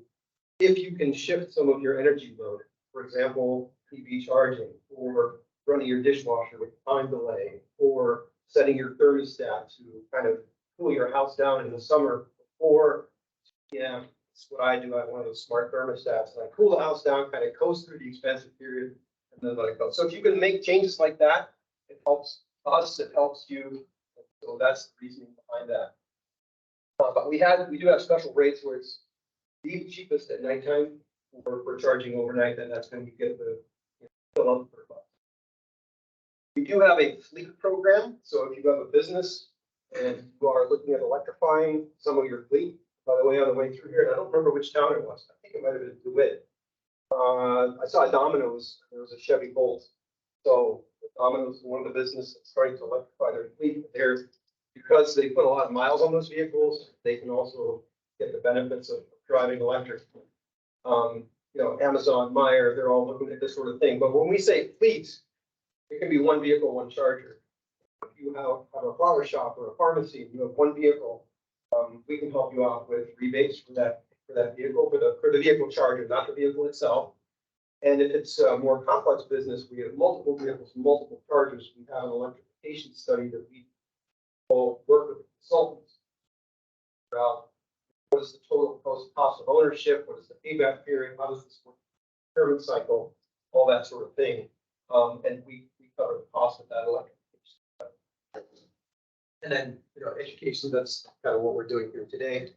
if you can shift some of your energy load, for example, EV charging, or running your dishwasher with time delay, or setting your thermostat to kind of cool your house down in the summer before, yeah, that's what I do. I have one of those smart thermostats, and I cool the house down, kind of coast through the expensive period, and then let it go. So if you can make changes like that, it helps us, it helps you. So that's the reasoning behind that. But we do have special rates where it's the cheapest at nighttime for charging overnight, and that's when you get the fill up per buck. We do have a fleet program, so if you have a business and you are looking at electrifying some of your fleet, by the way, on the way through here, and I don't remember which town it was. I think it might have been DeWitt. I saw Domino's. There was a Chevy Bolt. So Domino's is one of the businesses that's starting to electrify their fleet. Because they put a lot of miles on those vehicles, they can also get the benefits of driving electric. Amazon, Meyer, they're all looking at this sort of thing. But when we say fleets, it can be one vehicle, one charger. If you have a flower shop or a pharmacy, you have one vehicle, we can help you out with rebates for that vehicle, for the vehicle charger, not the vehicle itself. And if it's a more complex business, we have multiple vehicles, multiple chargers. We have an electrification study that we will work with consultants about what is the total cost of ownership, what is the payback period, how does this work, procurement cycle, all that sort of thing. And we cover the cost of that electrification. And then, education, that's kind of what we're doing here today.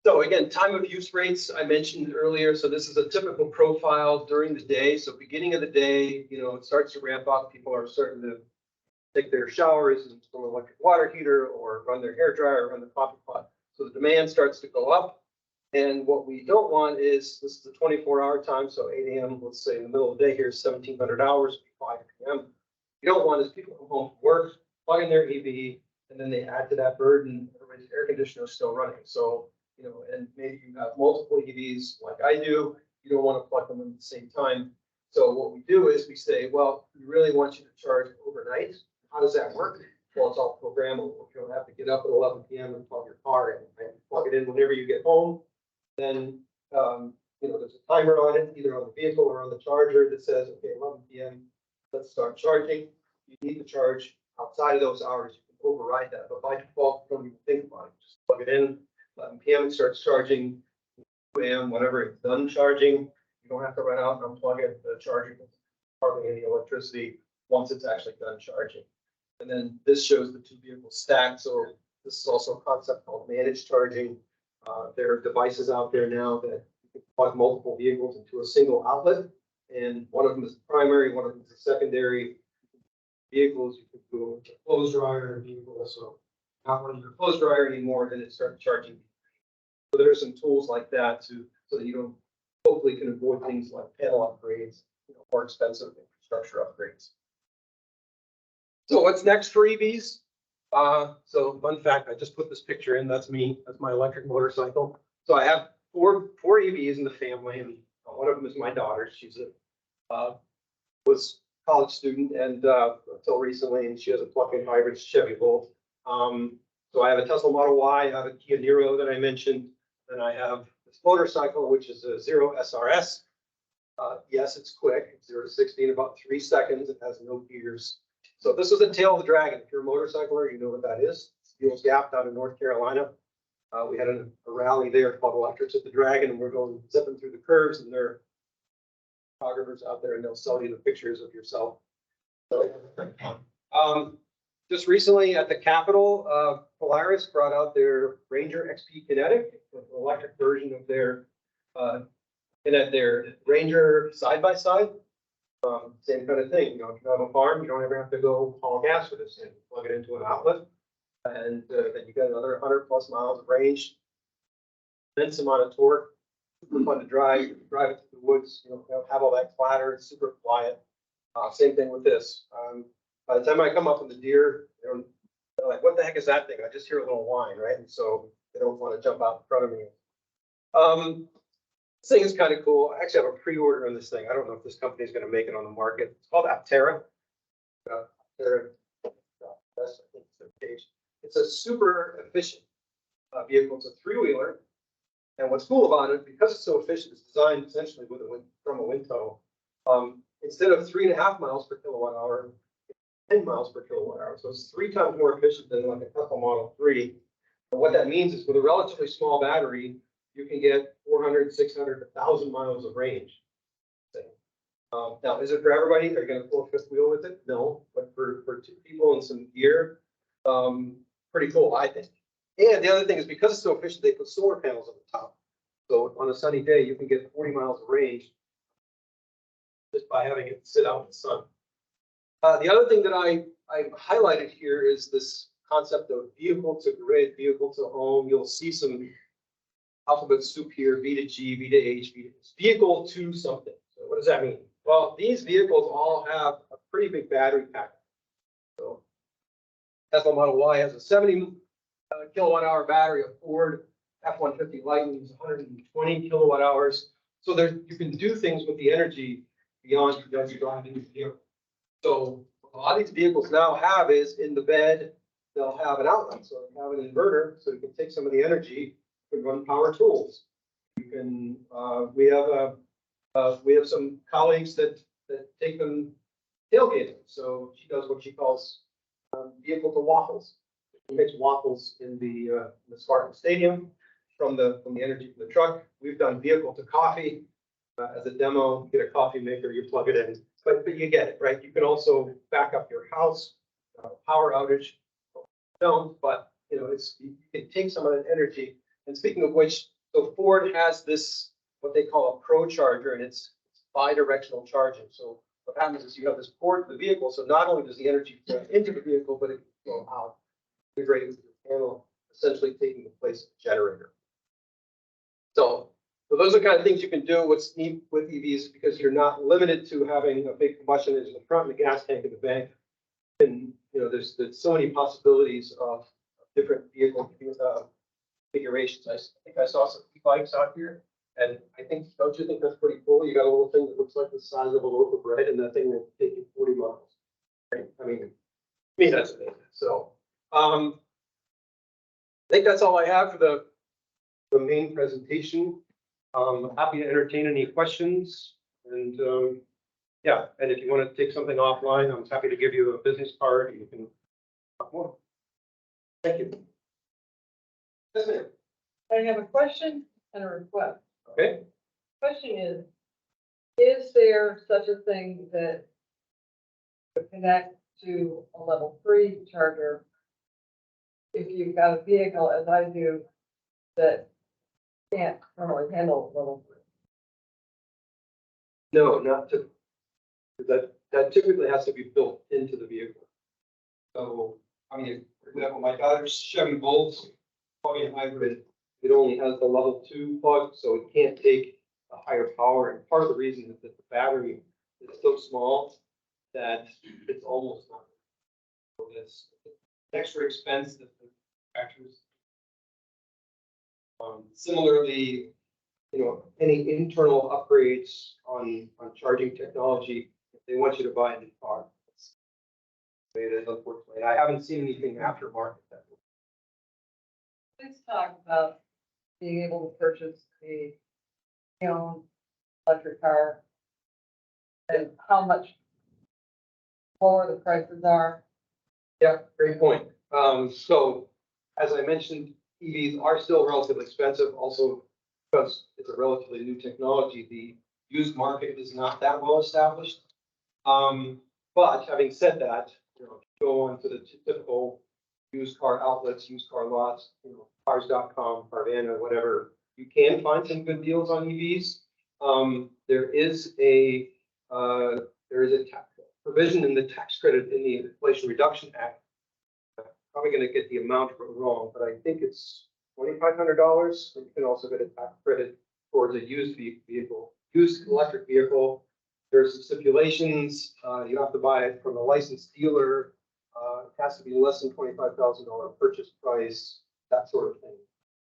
So again, time of use rates, I mentioned earlier. So this is a typical profile during the day. So beginning of the day, it starts to ramp up. People are starting to take their showers and install an electric water heater or run their hair dryer or run the coffee pot. So the demand starts to go up. And what we don't want is, this is a 24-hour time. So 8 a.m., let's say in the middle of the day here is 1700 hours, 5 p.m. You don't want is people come home from work, plug in their EV, and then they add to that burden. Everybody's air conditioner is still running. So, and maybe you have multiple EVs like I do. You don't want to plug them in at the same time. So what we do is we say, well, we really want you to charge overnight. How does that work? Well, it's all programmable. You don't have to get up at 11 p.m. and plug your car in. Right? Plug it in whenever you get home. Then, there's a timer on it, either on the vehicle or on the charger that says, okay, 11 p.m., let's start charging. You need to charge outside of those hours. You can override that. But by default, you don't even think about it. Just plug it in. 11 p.m. it starts charging. 2 a.m., whenever it's done charging, you don't have to run out and unplug it. The charger doesn't hardly any electricity once it's actually done charging. And then this shows the two vehicles stacked. So this is also a concept called managed charging. There are devices out there now that you can plug multiple vehicles into a single outlet. And one of them is the primary, one of them is the secondary. Vehicles, you could go into a clothes dryer vehicle. So not running your clothes dryer anymore, then it starts charging. So there are some tools like that so that you don't, hopefully can avoid things like panel upgrades, more expensive infrastructure upgrades. So what's next for EVs? So fun fact, I just put this picture in. That's me. That's my electric motorcycle. So I have four EVs in the family, and one of them is my daughter. She's was a college student and until recently, and she has a plug-in hybrid Chevy Bolt. So I have a Tesla Model Y, I have a Kia Niro that I mentioned. Then I have this motorcycle, which is a Zero SRS. Yes, it's quick. It's 0 to 60 in about 3 seconds. It has no gears. So this is a tail of the dragon. If you're a motorcycler, you know what that is. Steele's Gap down in North Carolina. We had a rally there called Electrics at the Dragon, and we're going zipping through the curves, and there are photographers out there, and they'll sell you the pictures of yourself. So, just recently at the Capitol, Polaris brought out their Ranger XP Kinetic, an electric version of their Ranger side-by-side. Same kind of thing. If you have a farm, you don't ever have to go haul gas for this thing. Plug it into an outlet, and then you get another 100+ miles of range. Immense amount of torque. Super fun to drive it through the woods. Have all that clatter. It's super quiet. Same thing with this. by the time I come up with the deer, they're like, what the heck is that thing? I just hear a little whine, right? And so they don't want to jump out in front of me. This thing is kind of cool. I actually have a pre-order on this thing. I don't know if this company is going to make it on the market. It's called Aptera. Aptera. That's, I think, it's their page. It's a super efficient vehicle. It's a three-wheeler. And what's cool about it, because it's so efficient, it's designed essentially with from a wind tunnel. Instead of 3.5 miles per kilowatt hour, 10 miles per kilowatt hour. So it's 3 times more efficient than like a Tesla Model 3. And what that means is with a relatively small battery, you can get 400, 600, 1,000 miles of range. Now, is it for everybody? Are you going to pull a fifth wheel with it? No, but for 2 people and some gear, pretty cool, I think. And the other thing is because it's so efficient, they put solar panels on the top. So on a sunny day, you can get 40 miles of range just by having it sit out in the sun. The other thing that I highlighted here is this concept of vehicle to grid, vehicle to home. You'll see some alphabet soup here, V to G, V to H, vehicle to something. So what does that mean? Well, these vehicles all have a pretty big battery pack. So Tesla Model Y has a 70 kilowatt hour battery. A Ford F-150 Lightning is 120 kilowatt hours. So there, you can do things with the energy beyond just driving the vehicle. So what a lot of these vehicles now have is in the bed, they'll have an outlet. So they have an inverter, so you can take some of the energy and run power tools. You can, we have some colleagues that take them tailgating. So she does what she calls vehicle to waffles. She makes waffles in the Spartan Stadium from the energy from the truck. We've done vehicle to coffee as a demo. You get a coffee maker, you plug it in, but you get it, right? You can also back up your house, power outage. Don't, but you know, you can take some of that energy. And speaking of which, so Ford has this what they call a Pro charger, and it's bi-directional charging. So what happens is you have this port in the vehicle. So not only does the energy flow into the vehicle, but it can go out, integrated with the panel, essentially taking the place of the generator. So those are the kind of things you can do. What's neat with EVs because you're not limited to having a big combustion engine in the front and a gas tank in the back. And you know, there's so many possibilities of different vehicle configurations. I think I saw some e-bikes out here, and I think, don't you think that's pretty cool? You got a little thing that looks like the size of a loaf of bread, and that thing will take you 40 miles. Right? I mean, that's amazing. So, I think that's all I have for the main presentation. I'm happy to entertain any questions, and yeah, and if you want to take something offline, I'm happy to give you a business card. You can talk more. Thank you. Yes, ma'am. I have a question and a request. Okay. Question is there such a thing that would connect to a level 3 charger if you've got a vehicle, as I do, that can't normally handle level 3? No, not to. That typically has to be built into the vehicle. So, I mean, for example, my daughter's Chevy Volt plug-in hybrid, it only has the level 2 plug, so it can't take a higher power. And part of the reason is that the battery is so small that it's almost not. So it's extra expense that the manufacturers. Similarly, you know, any internal upgrades on charging technology, if they want you to buy a new car. That's the way it is, unfortunately. I haven't seen anything aftermarket that. Let's talk about being able to purchase a own electric car and how much lower the prices are. Yeah, great point. So as I mentioned, EVs are still relatively expensive, also because it's a relatively new technology. The used market is not that well established. But having said that, you know, if you go on to the typical used car outlets, used car lots, you know, cars.com, Carvana, whatever, you can find some good deals on EVs. There is a provision in the tax credit in the Inflation Reduction Act. I'm probably going to get the amount wrong, but I think it's $2,500. You can also get a tax credit towards a used vehicle, used electric vehicle. There's some stipulations, you have to buy it from a licensed dealer. It has to be less than $25,000 purchase price, that sort of thing.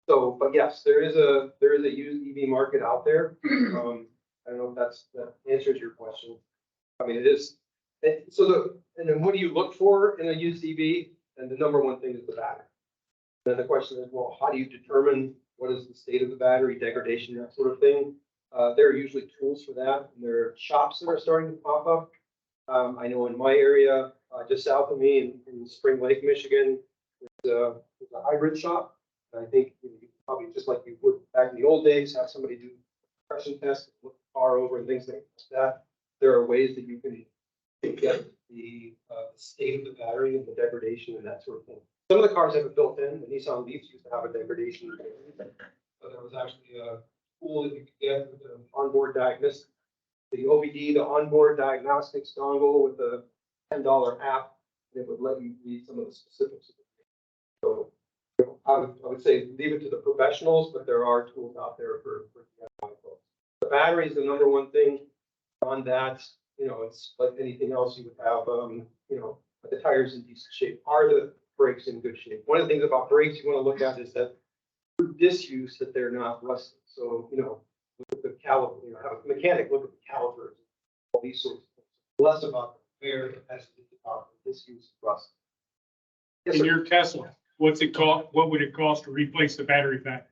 So, but yes, there is a used EV market out there. I don't know if that answers your question. I mean, it is. And then what do you look for in a used EV? And the number one thing is the battery. Then the question is, well, how do you determine what is the state of the battery, degradation, that sort of thing? There are usually tools for that, and there are shops that are starting to pop up. I know in my area, just south of me in Spring Lake, Michigan, there's a hybrid shop. And I think you probably, just like you would back in the old days, have somebody do compression tests, look the car over and things like that. There are ways that you can get the state of the battery and the degradation and that sort of thing. Some of the cars have it built in. The Nissan Leafs used to have a degradation. So there was actually a tool that you could get with an onboard diagnostic. The OBD, the onboard diagnostics dongle with a $10 app, it would let you read some of the specifics of it. So I would say leave it to the professionals, but there are tools out there for DIY folks. The battery is the number one thing on that. You know, it's like anything else you would have, you know, the tires in decent shape. Are the brakes in good shape? One of the things about brakes you want to look at is that through disuse that they're not rusted. So, you know, look at the caliper, you know, have a mechanic look at the calipers, all these sorts of things. Less about the wear as it is about the disuse rust. Yes, In sir. your Tesla, what's it cost? What would it cost to replace the battery pack?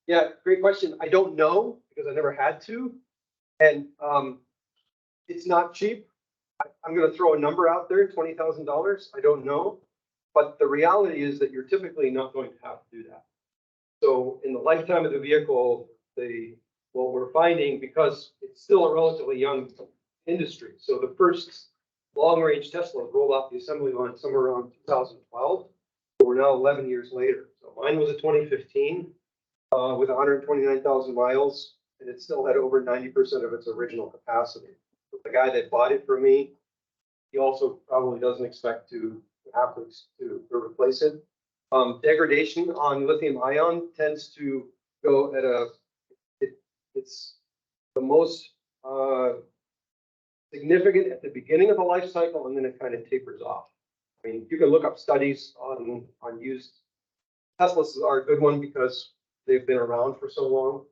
Yeah, great question. I don't know because I never had to. And it's not cheap. I'm going to throw a number out there, $20,000. I don't know. But the reality is that you're typically not going to have to do that. So in the lifetime of the vehicle, what we're finding, because it's still a relatively young industry. So the first long-range Tesla rolled off the assembly line somewhere around 2012. We're now 11 years later. So mine was a 2015 with 129,000 miles, and it still had over 90% of its original capacity. The guy that bought it from me, he also probably doesn't expect to have to replace it. Degradation on lithium ion tends to go at it's the most significant at the beginning of the life cycle, and then it kind of tapers off. I mean, you can look up studies on used Teslas are a good one because they've been around for so long.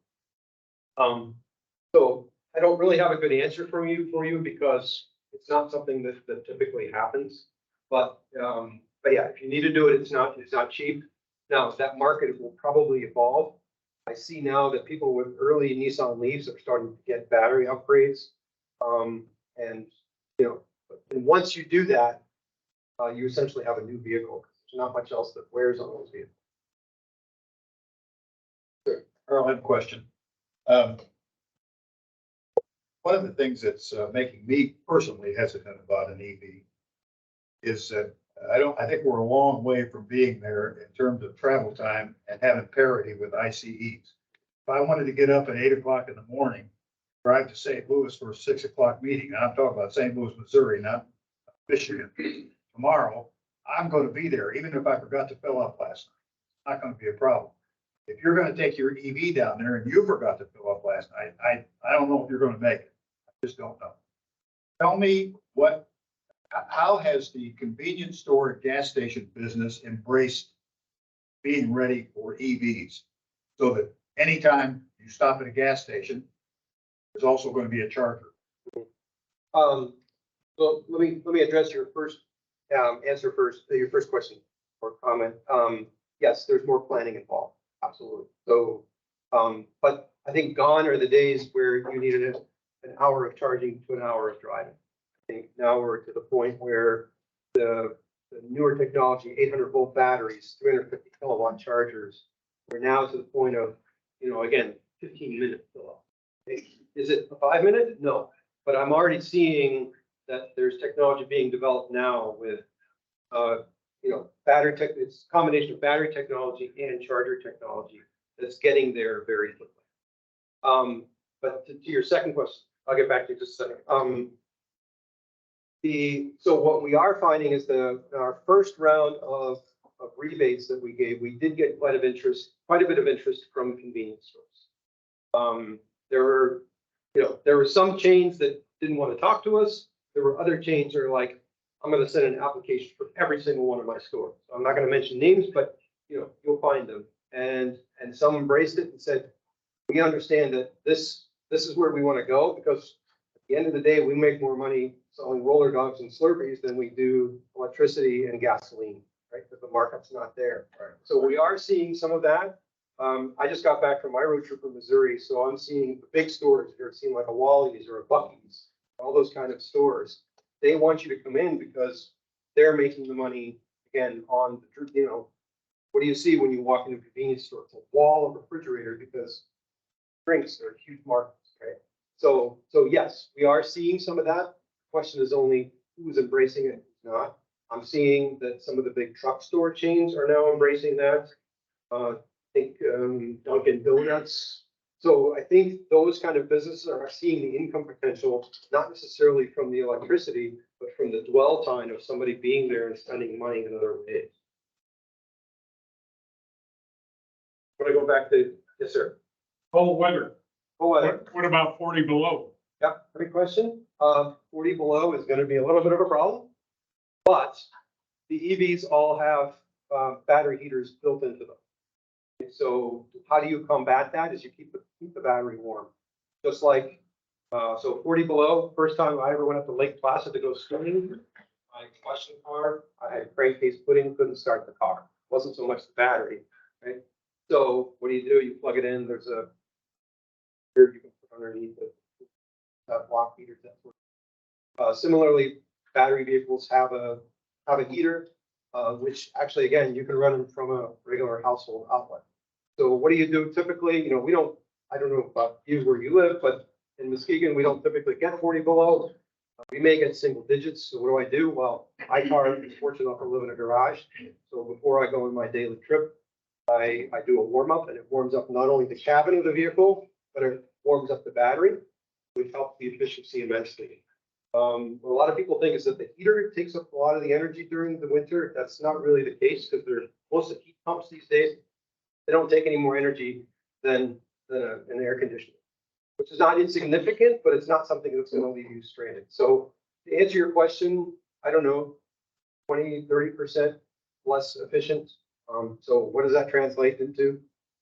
So I don't really have a good answer for you because it's not something that typically happens. But yeah, if you need to do it, it's not cheap. Now that market will probably evolve. I see now that people with early Nissan Leafs are starting to get battery upgrades. And you know, and once you do that, you essentially have a new vehicle. There's not much else that wears on those vehicles. Earl, I have a question. One of the things that's making me personally hesitant about an EV is that I think we're a long way from being there in terms of travel time and having parity with ICEs. If I wanted to get up at 8 o'clock in the morning, drive to St. Louis for a 6 o'clock meeting, and I'm talking about St. Louis, Missouri, not Michigan, tomorrow, I'm going to be there, even if I forgot to fill up last night. It's not going to be a problem. If you're going to take your EV down there and you forgot to fill up last night, I don't know if you're going to make it. I just don't know. Tell me how has the convenience store and gas station business embraced being ready for EVs so that anytime you stop at a gas station, there's also going to be a charger? So let me address your first answer first, your first question or comment. Yes, there's more planning involved. Absolutely. So, but I think gone are the days where you needed an hour of charging to an hour of driving. I think now we're to the point where the newer technology, 800-volt batteries, 350 kilowatt chargers, we're now to the point of, you know, again, 15-minute fill up. Is it a 5-minute? No, but I'm already seeing that there's technology being developed now with, you know, battery tech. It's a combination of battery technology and charger technology that's getting there very quickly. But to your second question, I'll get back to you just a second. So what we are finding is our first round of rebates that we gave, we did get quite a bit of interest from convenience stores. There were some chains that didn't want to talk to us. There were other chains that are like, I'm gonna send an application for every single one of my stores. So I'm not gonna mention names, but you'll find them. And some embraced it and said, we understand that this is where we want to go, because at the end of the day, we make more money selling roller dogs and Slurpees than we do electricity and gasoline, right? Because the markup's not there. Right. So we are seeing some of that. I just got back from my road trip in Missouri, so I'm seeing the big stores. You're seeing like a Wally's or a Buc-ee's, all those kind of stores. They want you to come in because they're making the money again on the, what do you see when you walk into a convenience store? It's a wall of refrigerator because drinks are huge markets, right? So yes, we are seeing some of that. Question is only who's embracing it, who's not. I'm seeing that some of the big truck store chains are now embracing that. I think Dunkin' Donuts. So I think those kind of businesses are seeing the income potential, not necessarily from the electricity, but from the dwell time of somebody being there and spending money in other ways. Want to go back to, yes, sir. Cold weather. Cold weather. What about 40 below? Yeah, great question. 40 below is going to be a little bit of a problem, but the EVs all have battery heaters built into them. So how do you combat that? Is you keep the battery warm, just like so 40 below. First time I ever went up to Lake Placid to go swimming, I flushed the car. I had crankcase pudding, couldn't start the car. It wasn't so much the battery, right? So what do? You plug it in. There's a here you can put underneath it. Block heaters. Similarly, battery vehicles have a heater, which actually again you can run them from a regular household outlet. So what do you do typically? We don't. I don't know about you where you live, but in Muskegon we don't typically get 40 below. We may get single digits. So what do? Well, my car is fortunate enough to live in a garage. So before I go on my daily trip, I do a warm up, and it warms up not only the cabin of the vehicle, but it warms up the battery, which helps the efficiency immensely. What a lot of people think is that the heater takes up a lot of the energy during the winter. That's not really the case, because most of the heat pumps these days, they don't take any more energy than an air conditioner, which is not insignificant, but it's not something that's going to leave you stranded. So to answer your question, I don't know, 20, 30% less efficient. So what does that translate into?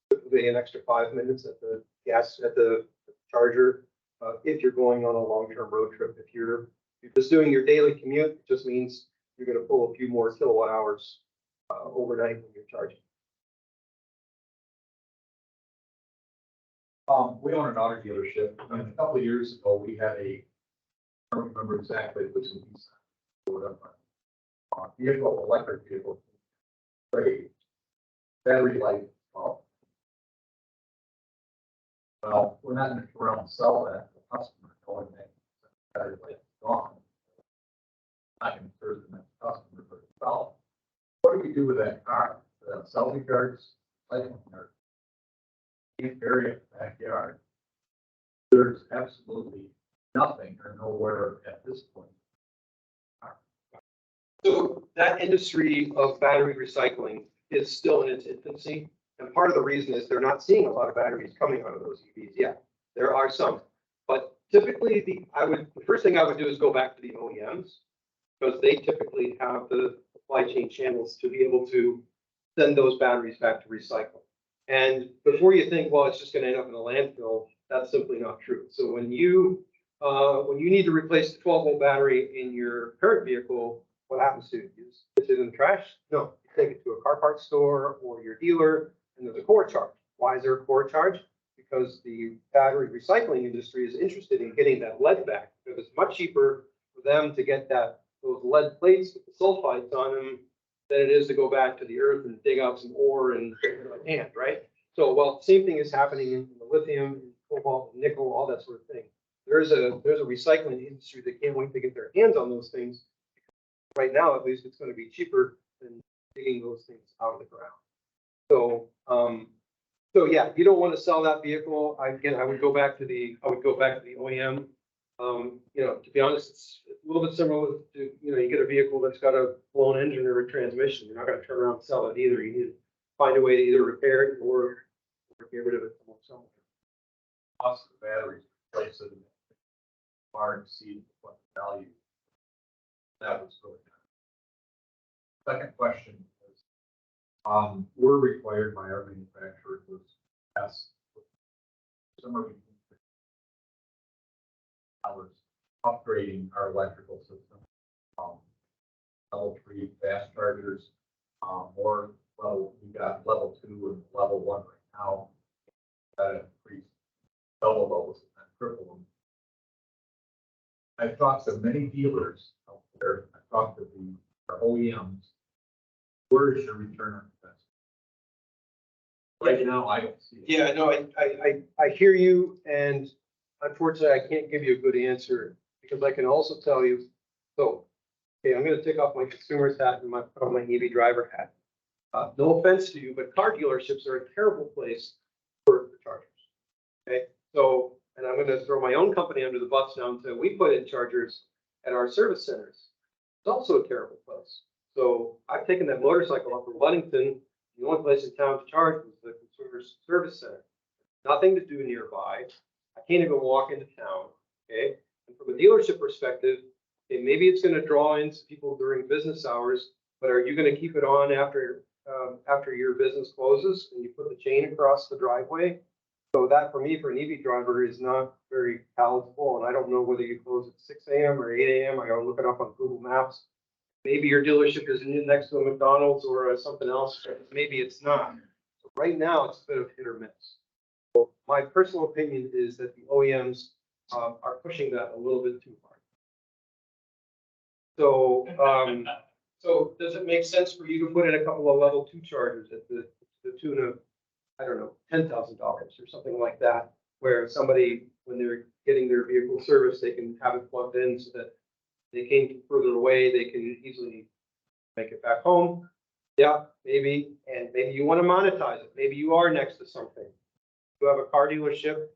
Typically an extra 5 minutes at the charger. If you're going on a long-term road trip, if you're just doing your daily commute, it just means you're going to pull a few more kilowatt hours overnight when you're charging. We own an auto dealership, and a couple of years ago, we had I don't remember exactly, it was in vehicle, electric vehicle, great battery life. Well, we're not going to turn around and sell that to the customer, knowing that battery life is gone. I can serve the next customer for the sell. What do we do with that car? Selling yards, cycling yards, deep area in the backyard. There's absolutely nothing or nowhere at this point. So that industry of battery recycling is still in its infancy. And part of the reason is they're not seeing a lot of batteries coming out of those EVs yet. There are some, but typically the first thing I would do is go back to the OEMs, because they typically have the supply chain channels to be able to send those batteries back to recycle. And before you think, well, it's just going to end up in a landfill, that's simply not true. So when you need to replace the 12-volt battery in your current vehicle, what happens to it? You just put it in the trash? No, you take it to a car parts store or your dealer, and there's a core charge. Why is there a core charge? Because the battery recycling industry is interested in getting that lead back, because it's much cheaper for them to get those lead plates with the sulfides on them than it is to go back to the earth and dig out some ore and hand, right? So, well, same thing is happening in the lithium, cobalt, nickel, all that sort of thing. There's a recycling industry that can't wait to get their hands on those things. Right now, at least, it's going to be cheaper than digging those things out of the ground. So yeah, you don't want to sell that vehicle. I would go back to the OEM. To be honest, it's a little bit similar to, you get a vehicle that's got a blown engine or a transmission. You're not going to turn around and sell it either. You need to find a way to either repair it or get rid of it somewhere. Cost of the batteries, replace it. far exceed what the value. That was really good. Second question is, we're required by our manufacturer to pass somewhere between hours upgrading our electrical system. Level 3 fast chargers, or level, we got level 2 and level 1 right now. That increase double those and triple them. I've talked to many dealers out there. I've talked to our OEMs. Where is your return on investment? Right now, I don't see it. Yeah, no, I hear you, and unfortunately, I can't give you a good answer, because I can also tell you, so, okay, I'm gonna take off my consumer's hat and put on my EV driver hat. No offense to you, but car dealerships are a terrible place for chargers. Okay, so, and I'm gonna throw my own company under the bus now and say, we put in chargers at our service centers. It's also a terrible place. So I've taken that motorcycle up to Ludington. The only place in town to charge was the consumer service center. Nothing to do nearby. I can't even walk into town, okay? And from a dealership perspective, okay, maybe it's gonna draw in some people during business hours, but are you gonna keep it on after your business closes and you put the chain across the driveway? So that for me, for an EV driver, is not very palatable, and I don't know whether you close at 6 a.m. or 8 a.m. I gotta look it up on Google Maps. Maybe your dealership is next to a McDonald's or something else, maybe it's not. So right now, it's a bit of hit or miss. So my personal opinion is that the OEMs are pushing that a little bit too hard. So, so does it make sense for you to put in a couple of level 2 chargers at the tune of, I don't know, $10,000 or something like that, where somebody, when they're getting their vehicle serviced, they can have it plugged in so that they came further away, they can easily make it back home. Yeah, maybe, and maybe you want to monetize it. Maybe you are next to something. You have a car dealership.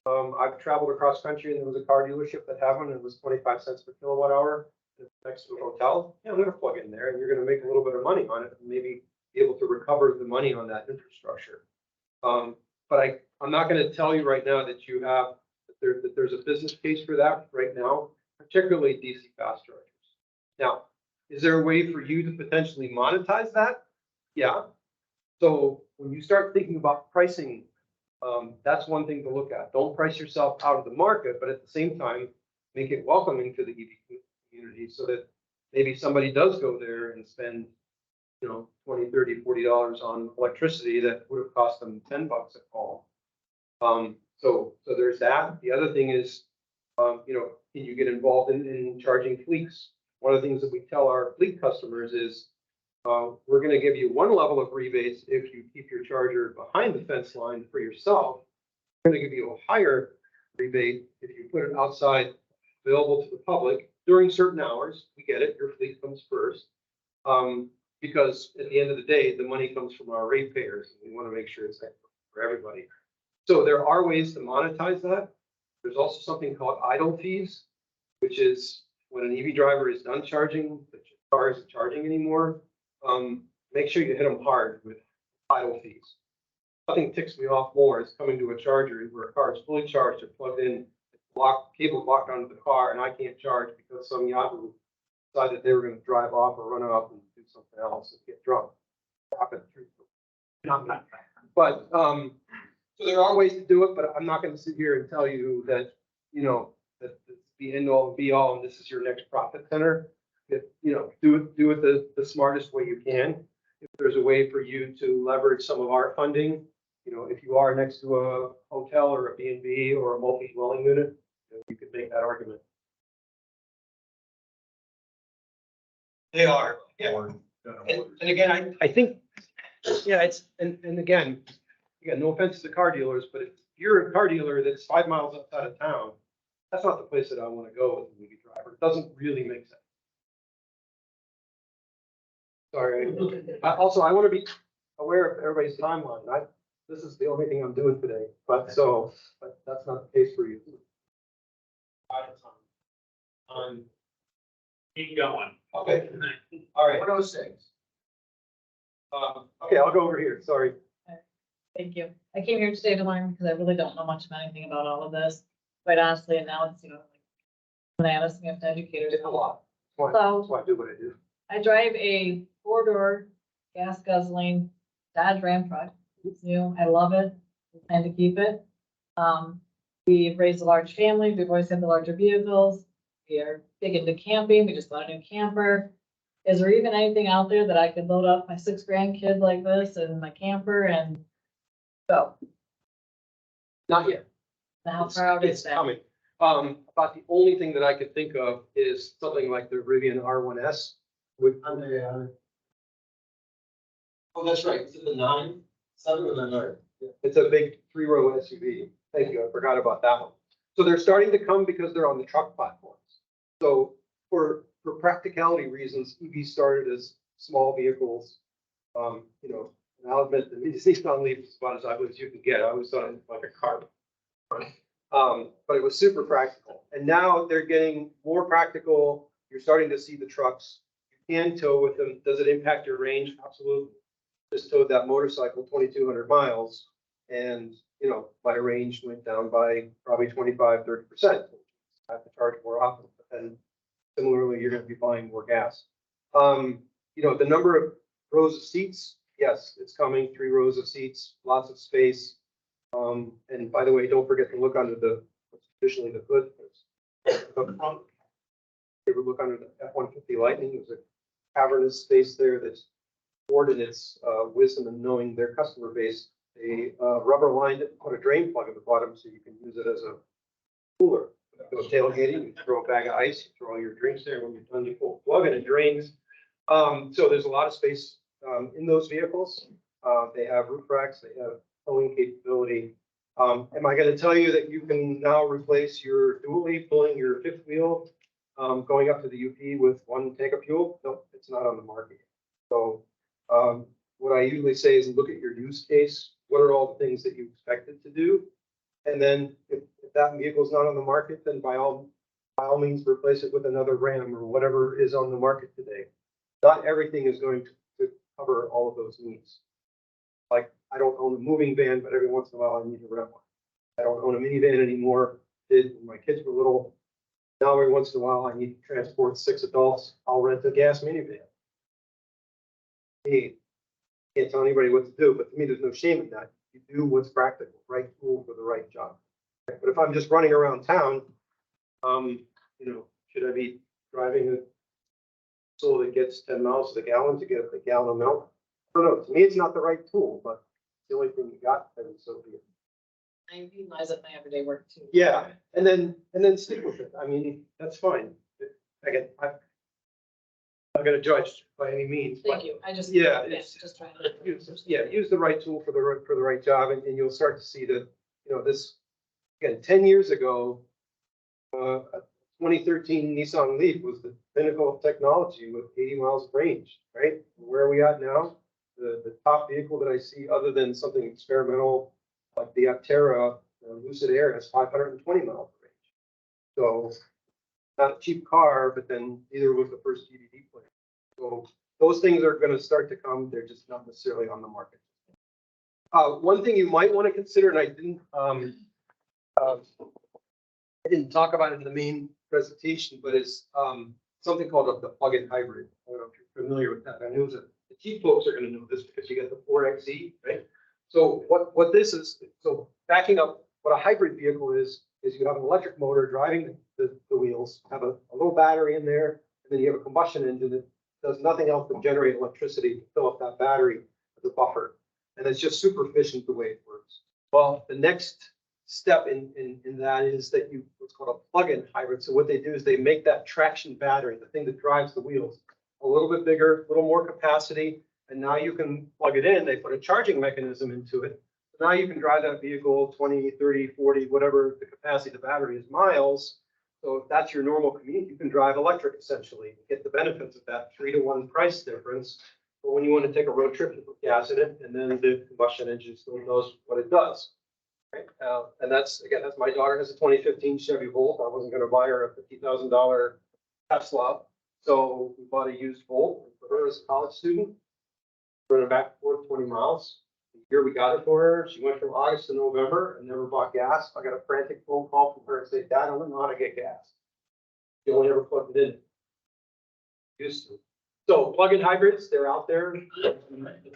I've traveled across country and there was a car dealership that had one, and it was 25 cents per kilowatt hour next to a hotel. Yeah, I'm going to plug in there and you're going to make a little bit of money on it and maybe be able to recover the money on that infrastructure. But I'm not going to tell you right now that you have, that there's a business case for that right now, particularly DC fast chargers. Now, is there a way for you to potentially monetize that? Yeah. So when you start thinking about pricing, that's one thing to look at. Don't price yourself out of the market, but at the same time, make it welcoming to the EV community so that maybe somebody does go there and spend, you know, $20, $30, $40 on electricity that would have cost them $10 a call. So there's that. The other thing is, you know, can you get involved in charging fleets? One of the things that we tell our fleet customers is, we're going to give you one level of rebates if you keep your charger behind the fence line for yourself. We're going to give you a higher rebate if you put it outside, available to the public during certain hours. We get it. Your fleet comes first. Because at the end of the day, the money comes from our ratepayers. We want to make sure it's for everybody. So there are ways to monetize that. There's also something called idle fees, which is when an EV driver is done charging, the car isn't charging anymore. Make sure you hit them hard with idle fees. Nothing ticks me off more is coming to a charger where a car is fully charged or plugged in, cable locked onto the car, and I can't charge because some yahoo decided they were going to drive off or run off and do something else and get drunk. But so there are ways to do it, but I'm not going to sit here and tell you that, you know, that it's the end all be all and this is your next profit center. You know, do it the smartest way you can. If there's a way for you to leverage some of our funding, you know, if you are next to a hotel or a B&B or a multi-dwelling unit, you could make that argument. They are, yeah. And again, I think, yeah, it's, and again, no offense to the car dealers, but if you're a car dealer that's 5 miles outside of town, that's not the place that I want to go as an EV driver. It doesn't really make sense. Sorry. I want to be aware of everybody's timeline. This is the only thing I'm doing today, but that's not the case for you. Keep going. Okay. All right. 106. Okay, I'll go over here. Sorry. Thank you. I came here today to learn because I really don't know much of anything about all of this, quite honestly, and now it's, you know, like bananas, we have to educate It's a ourselves. lot. That's So why I do what I do. I drive a four-door gas guzzling Dodge Ram truck. It's new. I love it. We plan to keep it. We've raised a large family. We've always had the larger vehicles. We are big into camping. We just bought a new camper. Is there even anything out there that I could load up my 6 grandkids like this and my camper and go? Not yet. How far out It's is that? coming. About the only thing that I could think of is something like the Rivian R1S with. Oh, that's right. Is it the 9? 7 or the 9? It's a big 3-row SUV. Thank you. I forgot about that one. So they're starting to come because they're on the truck platforms. So for practicality reasons, EV started as small vehicles. You know, and I'll admit the Nissan Leaf is about as ugly as you can get. I always thought it looked like a car. But it was super practical. And now they're getting more practical. You're starting to see the trucks. You can tow with them. Does it impact your range? Absolutely. Just towed that motorcycle 2,200 miles. And, you know, my range went down by probably 25, 30%. I have to charge more often. And similarly, you're going to be buying more gas. You know, the number of rows of seats, yes, it's coming. 3 rows of seats, lots of space. And by the way, don't forget to look under the, what's traditionally the hood. The front. You ever look under the F-150 Lightning? There's a cavernous space there that's Ford in its wisdom and knowing their customer base. They rubber lined it, put a drain plug at the bottom so you can use it as a cooler. Go tailgating, you throw a bag of ice, you throw all your drinks there. When you're done, you pull the plug and it drains. So there's a lot of space in those vehicles. They have roof racks, they have towing capability. Am I going to tell you that you can now replace your dually pulling your fifth wheel, going up to the UP with 1 tank of fuel? No, it's not on the market. So what I usually say is look at your use case. What are all the things that you expect it to do? And then if that vehicle is not on the market, then by all means, replace it with another Ram or whatever is on the market today. Not everything is going to cover all of those needs. Like I don't own a moving van, but every once in a while I need to rent one. I don't own a minivan anymore. Did when my kids were little. Now every once in a while I need to transport 6 adults. I'll rent a gas minivan. Hey, can't tell anybody what to do, but to me, there's no shame in that. You do what's practical, right tool for the right job. But if I'm just running around town, you know, should I be driving a so that gets 10 miles to the gallon to get a gallon of milk? I don't know. To me, it's not the right tool, but it's the only thing you got, and so be it. I utilize it in my everyday work too. Yeah, and then stick with it. I mean, that's fine. Again, I'm not gonna judge by any means. Thank you. I just. Yeah, it's Just trying to. use the right tool for the right job, and you'll start to see that, you know, this, again, 10 years ago, a 2013 Nissan Leaf was the pinnacle of technology with 80 miles of range, right? Where are we at now? The top vehicle that I see, other than something experimental like the Aptera Lucid Air, has 520 miles of range. So not a cheap car, but then neither was the first DVD player. So those things are going to start to come. They're just not necessarily on the market. One thing you might want to consider, and I didn't talk about it in the main presentation, but it's something called the plug-in hybrid. I don't know if you're familiar with that. I know that the cheap folks are going to know this because you get the 4xe, right? So what this is, so backing up, what a hybrid vehicle is you have an electric motor driving the wheels, have a little battery in there, and then you have a combustion engine that does nothing else but generate electricity to fill up that battery as a buffer. And it's just super efficient the way it works. Well, the next step in that is that you, what's called a plug-in hybrid. So what they do is they make that traction battery, the thing that drives the wheels, a little bit bigger, a little more capacity, and now you can plug it in. They put a charging mechanism into it. So now you can drive that vehicle 20, 30, 40, whatever the capacity of the battery is, miles. So if that's your normal commute, you can drive electric essentially, get the benefits of that 3-to-1 price difference. But when you want to take a road trip, you put gas in it, and then the combustion engine still knows what it does. Right? And that's, again, that's my daughter has a 2015 Chevy Volt. I wasn't going to buy her a $50,000 Tesla. So we bought a used Volt for her as a college student. Running back and forth 20 miles. The year we got it for her, she went from August to November and never bought gas. I got a frantic phone call from her and said, Dad, I don't know how to get gas. You only ever plugged it in. Used to. So plug-in hybrids, they're out there.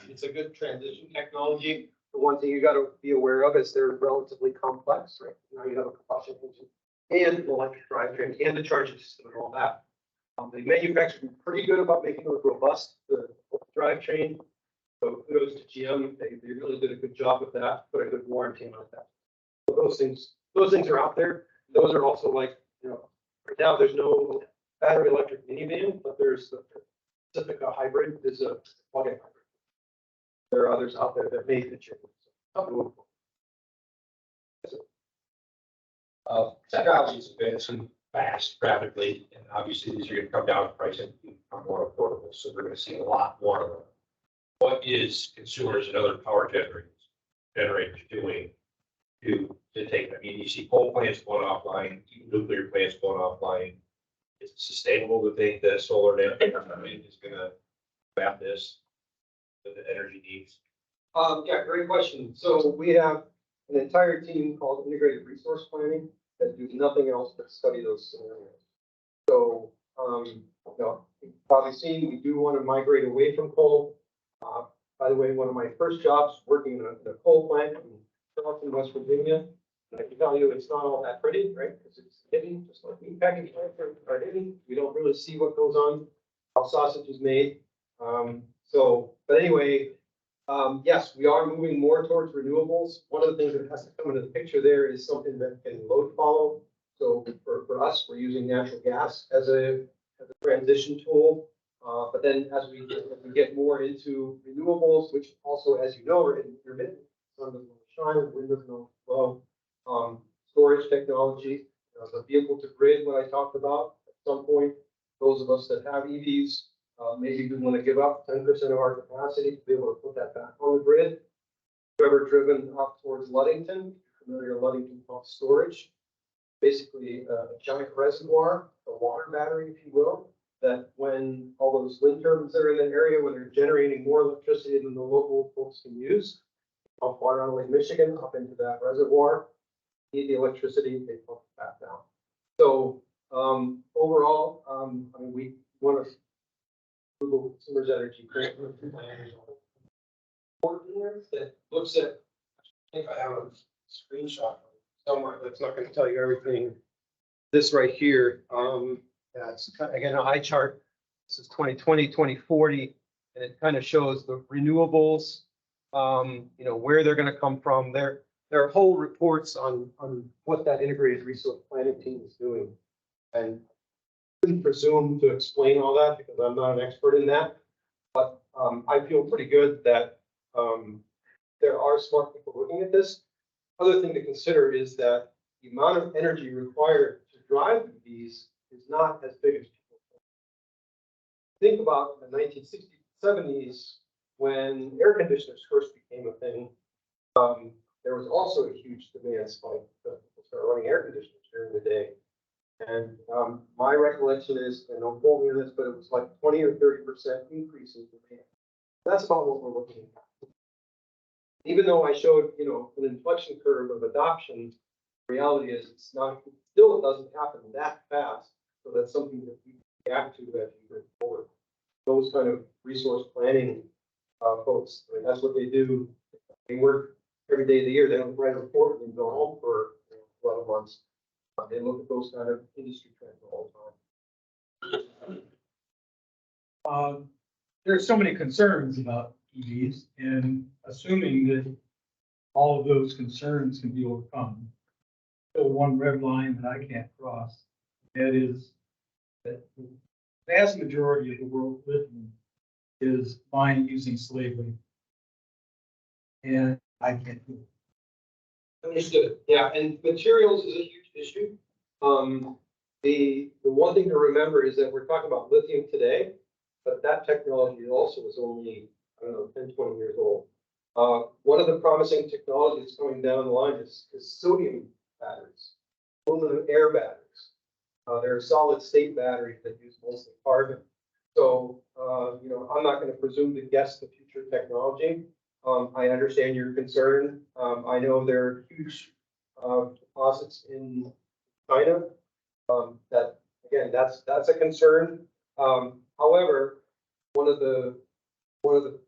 It's a good transition technology. The one thing you gotta be aware of is they're relatively complex, right? Now you have a combustion engine and an electric drivetrain and the charging system and all that. The manufacturers are pretty good about making those robust, the drivetrain. So kudos to GM. They really did a good job with that, put a good warranty on that. So those things are out there. Those are also like, right now there's no battery electric minivan, but there's the Pacifica hybrid is a plug-in hybrid. There are others out there that may fit you. Technology is advancing fast, rapidly, and obviously these are going to come down in price and become more affordable. So we're going to see a lot more of them. What is consumers and other power generators doing to take? I mean, you see coal plants going offline, nuclear plants going offline. Is it sustainable to think that solar is going to combat this, the energy needs? Yeah, great question. So we have an entire team called Integrated Resource Planning that do nothing else but study those scenarios. So, you've probably seen, we do want to migrate away from coal. By the way, one of my first jobs working in a coal plant in Charleston, West Virginia. And I can tell you it's not all that pretty, right? Because it's hidden, just like meat packing plants are hidden. We don't really see what goes on, how sausage is made. But anyway, yes, we are moving more towards renewables. One of the things that has to come into the picture there is something that can load follow. So for us, we're using natural gas as a transition tool. But then as we get more into renewables, which also, as you know, are intermittent, sun doesn't shine, wind doesn't blow. Storage technology, the vehicle to grid, what I talked about at some point, those of us that have EVs, maybe we want to give up 10% of our capacity to be able to put that back on the grid. Whoever driven up towards Ludington, familiar Ludington pump storage, basically a giant reservoir, a water battery, if you will, that when all those wind turbines that are in that area, when they're generating more electricity than the local folks can use, pump water out of Lake Michigan up into that reservoir, need the electricity, they pump it back down. So overall, I mean, we want to Google consumers energy plan that looks at, I think I have a screenshot somewhere that's not going to tell you everything. This right here, yeah, it's again an eye chart. This is 2020, 2040, and it kind of shows the renewables, where they're going to come from. There are whole reports on what that integrated resource planning team is doing. And I couldn't presume to explain all that because I'm not an expert in that. But I feel pretty good that there are smart people looking at this. Other thing to consider is that the amount of energy required to drive these is not as big as people think. About the 1960s, 70s, when air conditioners first became a thing, there was also a huge demand spike. People started running air conditioners during the day. And my recollection is, and don't quote me on this, but it was like 20 or 30% increase in demand. That's about what we're looking at. Even though I showed, an inflection curve of adoption, the reality is it still doesn't happen that fast. So that's something that we react to as we go forward. Those kind of resource planning folks, I mean, that's what they do. They work every day of the year. They don't write a report and go home for 12 months. They look at those kind of industry trends all the time. There are so many concerns about EVs, and assuming that all of those concerns can be overcome, still one red line that I can't cross. That is that the vast majority of the world lithium is mined using slavery. And I can't do it. Understood. Yeah, and materials is a huge issue. The one thing to remember is that we're talking about lithium today, but that technology also is only, 10, 20 years old. One of the promising technologies coming down the line is sodium batteries, aluminum air batteries. There are solid state batteries that use mostly carbon. So, I'm not going to presume to guess the future technology. I understand your concern. I know there are huge deposits in China that again, that's a concern. However, one of the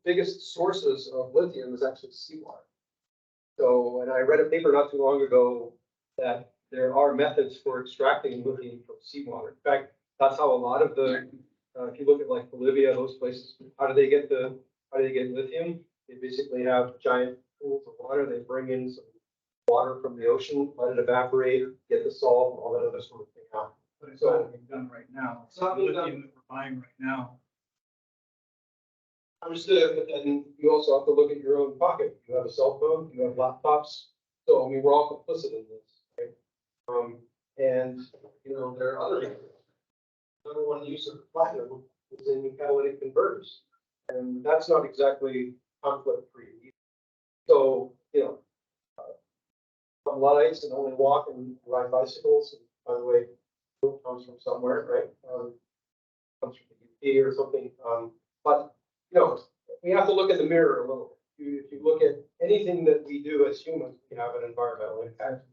biggest sources of lithium is actually seawater. So, and I read a paper not too long ago that there are methods for extracting lithium from seawater. In fact, that's how a lot of the, if you look at like Bolivia, those places, how do they get lithium? They basically have giant pools of water. They bring in some water from the ocean, let it evaporate, get the salt, all that other sort of thing out. But it's not being done right now. It's not being The done. lithium that we're buying right now. Understood, but then you also have to look at your own pocket. You have a cell phone, you have laptops. So, I mean, we're all complicit in this, right? And, you know, there are other, number one use of platinum is in catalytic converters. And that's not exactly conflict free. So, you know, Luddites and only walk and ride bicycles. And by the way, it comes from somewhere, right? Comes from the UP or something. But you know, we have to look in the mirror a little. If you look at anything that we do as humans, we have an environmental impact,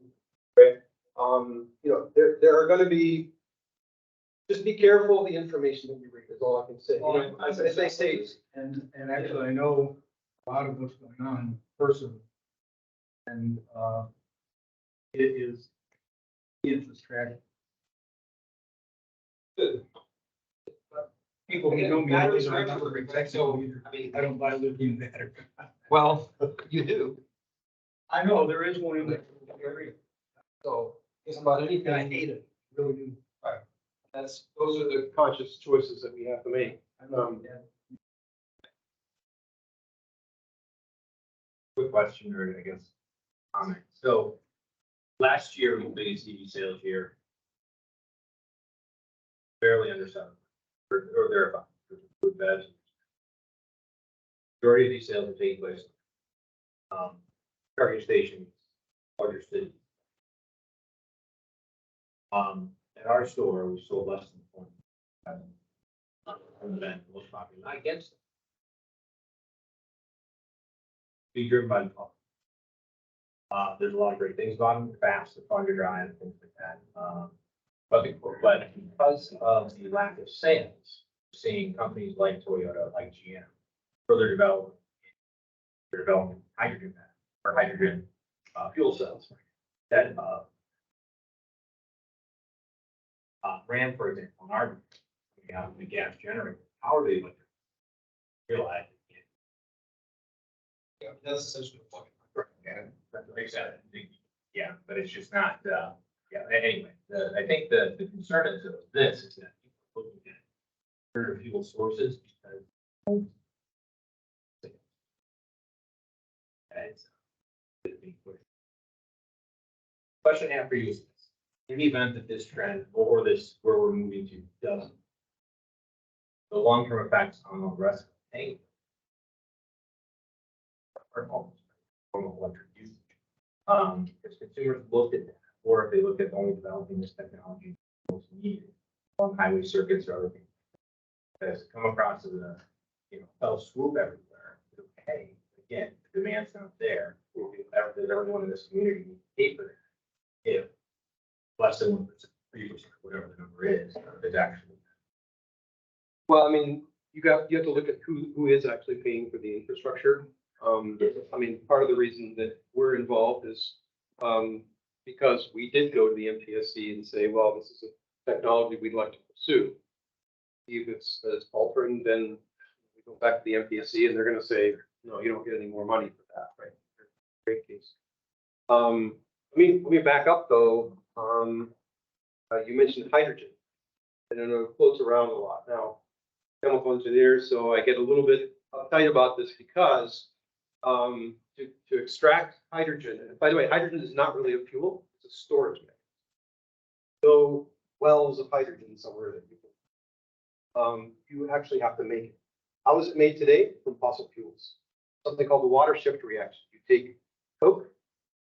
right? You know, there are going to be. Just be careful of the information that you read. Is all I can say. Well, You know, as they say, And actually, I know a lot of what's going on personally. And, it is tragic. People who know me, Batteries don't are remember everywhere, exactly so, either. I mean, I don't buy lithium battery. well, you do. I know, there is one in the area. So it's about anything. And I hate it, really do. Those are the conscious choices that we have to make. Quick question, or I guess comment. So last year, was the biggest EV sales year. Barely under 7, or thereabout. Food, veg. Majority of these sales are taking place. Charging stations, larger cities. At our store, we sold less than 20. Event most popular, not against it. Be driven by the public. There's a lot of great things about them, fast, they're fun to drive, things like that. But because of the lack of sales, seeing companies like Toyota, like GM, further developing hydrogen or hydrogen fuel cells. That Ram, for example, on our the gas generator, how are they like realize? Yeah, that's essentially the point. Yeah, but it's just not, yeah, anyway, I think the concern is that this is that people are looking at alternative fuel sources because. It's question I have for you is this: in the event that this trend or this where we're moving to doesn't, the long-term effects on the rest of the tank are almost normal electric usage. If consumers look at that, or if they look at only developing this technology most needed on highway circuits or other things, as come across as a fell swoop everywhere. Okay, again, the demand's not there. Does everyone in this community pay for that? If less than 1%, 3%, whatever the number is actually. Well, I mean, you have to look at who is actually paying for the infrastructure. I mean, part of the reason that we're involved is because we did go to the MPSC and say, well, this is a technology we'd like to pursue. If it's altering, then we go back to the MPSC and they're going to say, no, you don't get any more money for that, right? Great case. Let me back up though. You mentioned hydrogen, and I know it floats around a lot now. Chemical engineer, so I get a little bit uptight about this because to extract hydrogen, and by the way, hydrogen is not really a fuel, it's a storage mechanism. No wells of hydrogen somewhere that you actually have to make it. How is it made today? From fossil fuels. Something called the water shift reaction. You take Coke,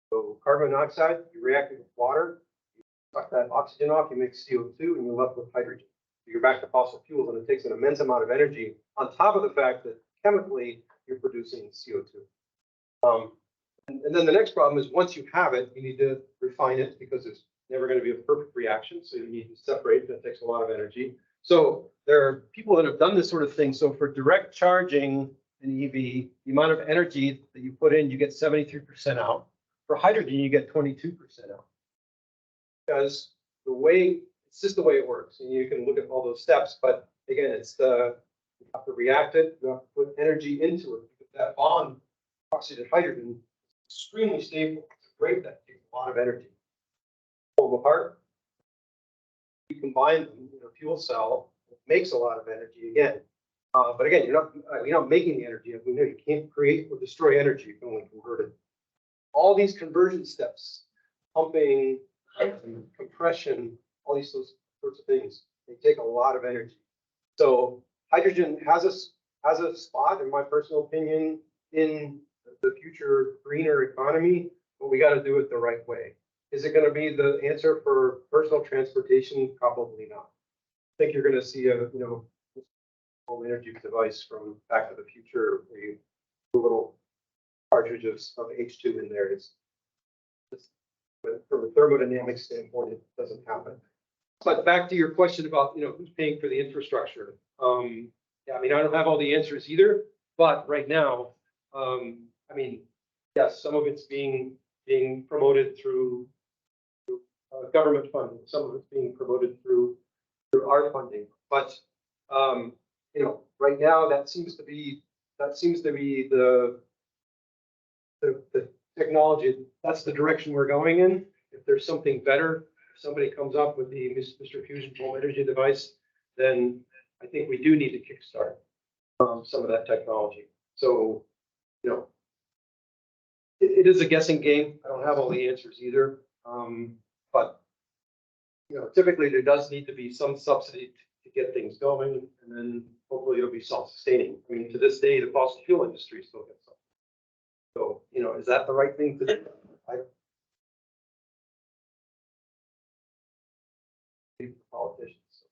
so carbon monoxide, you react it with water, you suck that oxygen off, you make CO2, and you're left with hydrogen. You're back to fossil fuels, and it takes an immense amount of energy on top of the fact that chemically you're producing CO2. And then the next problem is once you have it, you need to refine it because it's never going to be a perfect reaction. So you need to separate. That takes a lot of energy. So there are people that have done this sort of thing. So for direct charging an EV, the amount of energy that you put in, you get 73% out. For hydrogen, you get 22% out. Because it's just the way it works. And you can look at all those steps, but again, you have to react it, you have to put energy into it. Because that bond, oxygen hydrogen, is extremely stable. It's great, that takes a lot of energy. Pull them apart. You combine them in a fuel cell, it makes a lot of energy again. But again, you're not making the energy. We know you can't create or destroy energy, you can only convert it. All these conversion steps, pumping, compression, all those sorts of things, they take a lot of energy. So hydrogen has a spot, in my personal opinion, in the future greener economy, but we got to do it the right way. Is it going to be the answer for personal transportation? Probably not. I think you're going to see a whole energy device from Back to the Future, where you put a little cartridge of H2 in there. But from a thermodynamic standpoint, it doesn't happen. But back to your question about who's paying for the infrastructure. Yeah, I mean, I don't have all the answers either, but right now, I mean, yes, some of it's being promoted through government funding. Some of it's being promoted through our funding. But right now that seems to be the technology. That's the direction we're going in. If there's something better, if somebody comes up with the Mr. Fusion Home Energy device, then I think we do need to kickstart some of that technology. So, it is a guessing game. I don't have all the answers either. But typically there does need to be some subsidy to get things going, and then hopefully it'll be self-sustaining. I mean, to this day, the fossil fuel industry still gets something. So, is that the right thing to do? Politicians.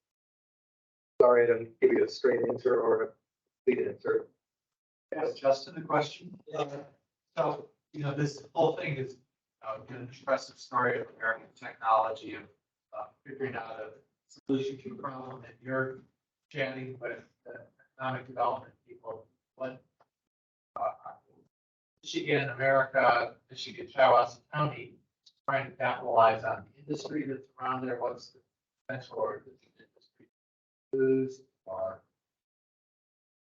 Sorry, I didn't give you a straight answer or a complete answer. Ask Justin a question. So, this whole thing is an impressive story of American technology of figuring out a solution to a problem that you're chatting with economic development people. What Michigan, America, Michigan, Shiawassee County, trying to capitalize on the industry that's around there. What's the potential or the industry is or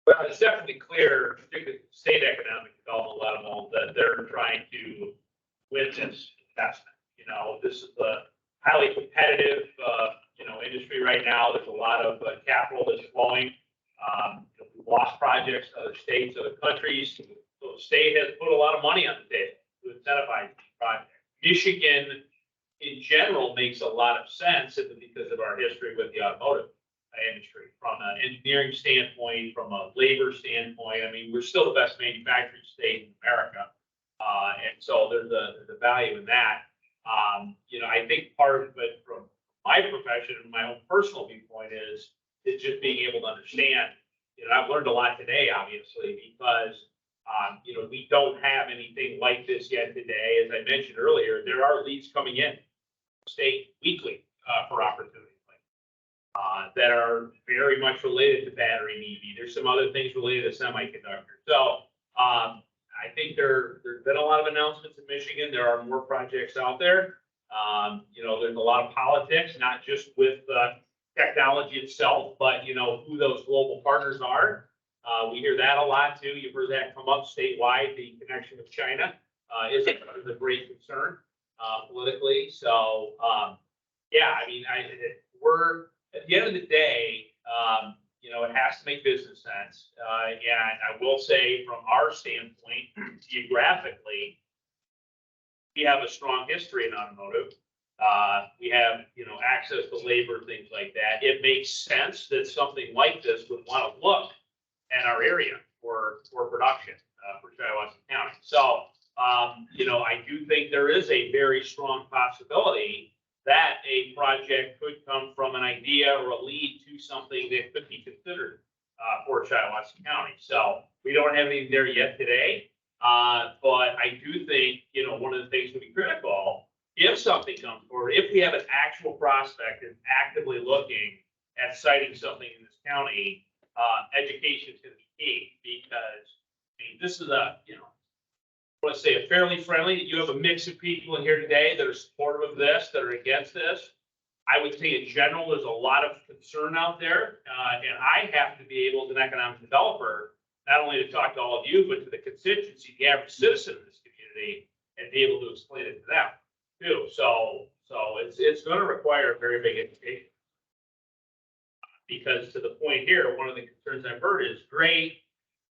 Well, it's definitely clear, particularly the state economic development level, that they're trying to win this investment. This is a highly competitive, industry right now. There's a lot of capital that's flowing. We've lost projects to other states, other countries. So the state has put a lot of money on the table to incentivize these projects. Michigan, in general, makes a lot of sense simply because of our history with the automotive industry, from an engineering standpoint, from a labor standpoint. I mean, we're still the best manufacturing state in America. And so there's a value in that. I think part of it from my profession and my own personal viewpoint is just being able to understand. I've learned a lot today, obviously, because we don't have anything like this yet today. As I mentioned earlier, there are leads coming in state weekly for opportunities that are very much related to battery and EV. There's some other things related to semiconductors. So I think there's been a lot of announcements in Michigan. There are more projects out there. There's a lot of politics, not just with technology itself, but who those global partners are. We hear that a lot too. You've heard that come up statewide. The connection with China is a great concern politically. So we're at the end of the day, it has to make business sense. And I will say from our standpoint, geographically, we have a strong history in automotive. We have, access to labor, things like that. It makes sense that something like this would want to look at our area for production for Shiawassee County. So, I do think there is a very strong possibility that a project could come from an idea or a lead to something that could be considered for Shiawassee County. So we don't have anything there yet today. But I do think, one of the things to be critical, if something comes forward or if we have an actual prospect that's actively looking at citing something in this county, education is gonna be key, because, I mean, this is a, you know, let's say a fairly friendly, you have a mix of people in here today that are supportive of this, that are against this. I would say in general, there's a lot of concern out there, and I have to be able, as an economic developer, not only to talk to all of you, but to the constituency, the average citizen in this community, and be able to explain it to them too. So it's gonna require a very big education. Because to the point here, one of the concerns I've heard is, great,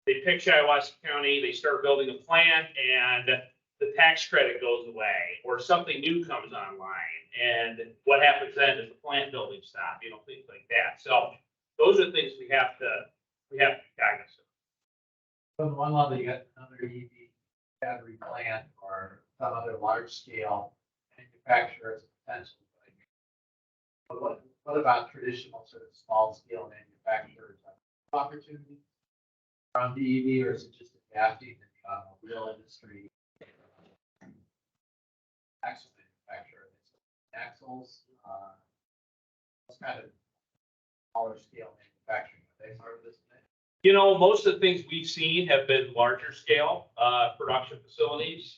they pick Shiawassee County, they start building a plant, and the tax credit goes away, or something new comes online, and what happens then? Does the plant building stop? You know, things like that. So those are things we have to be cognizant of. On one level, you got another EV battery plant or some other large scale manufacturer's potential. But what about traditional sort of small scale manufacturers? Opportunities around the EV, or is it just adapting the real industry? Axle manufacturer, axles, what's kind of smaller scale manufacturing? Are they part of this thing? You know, most of the things we've seen have been larger scale production facilities,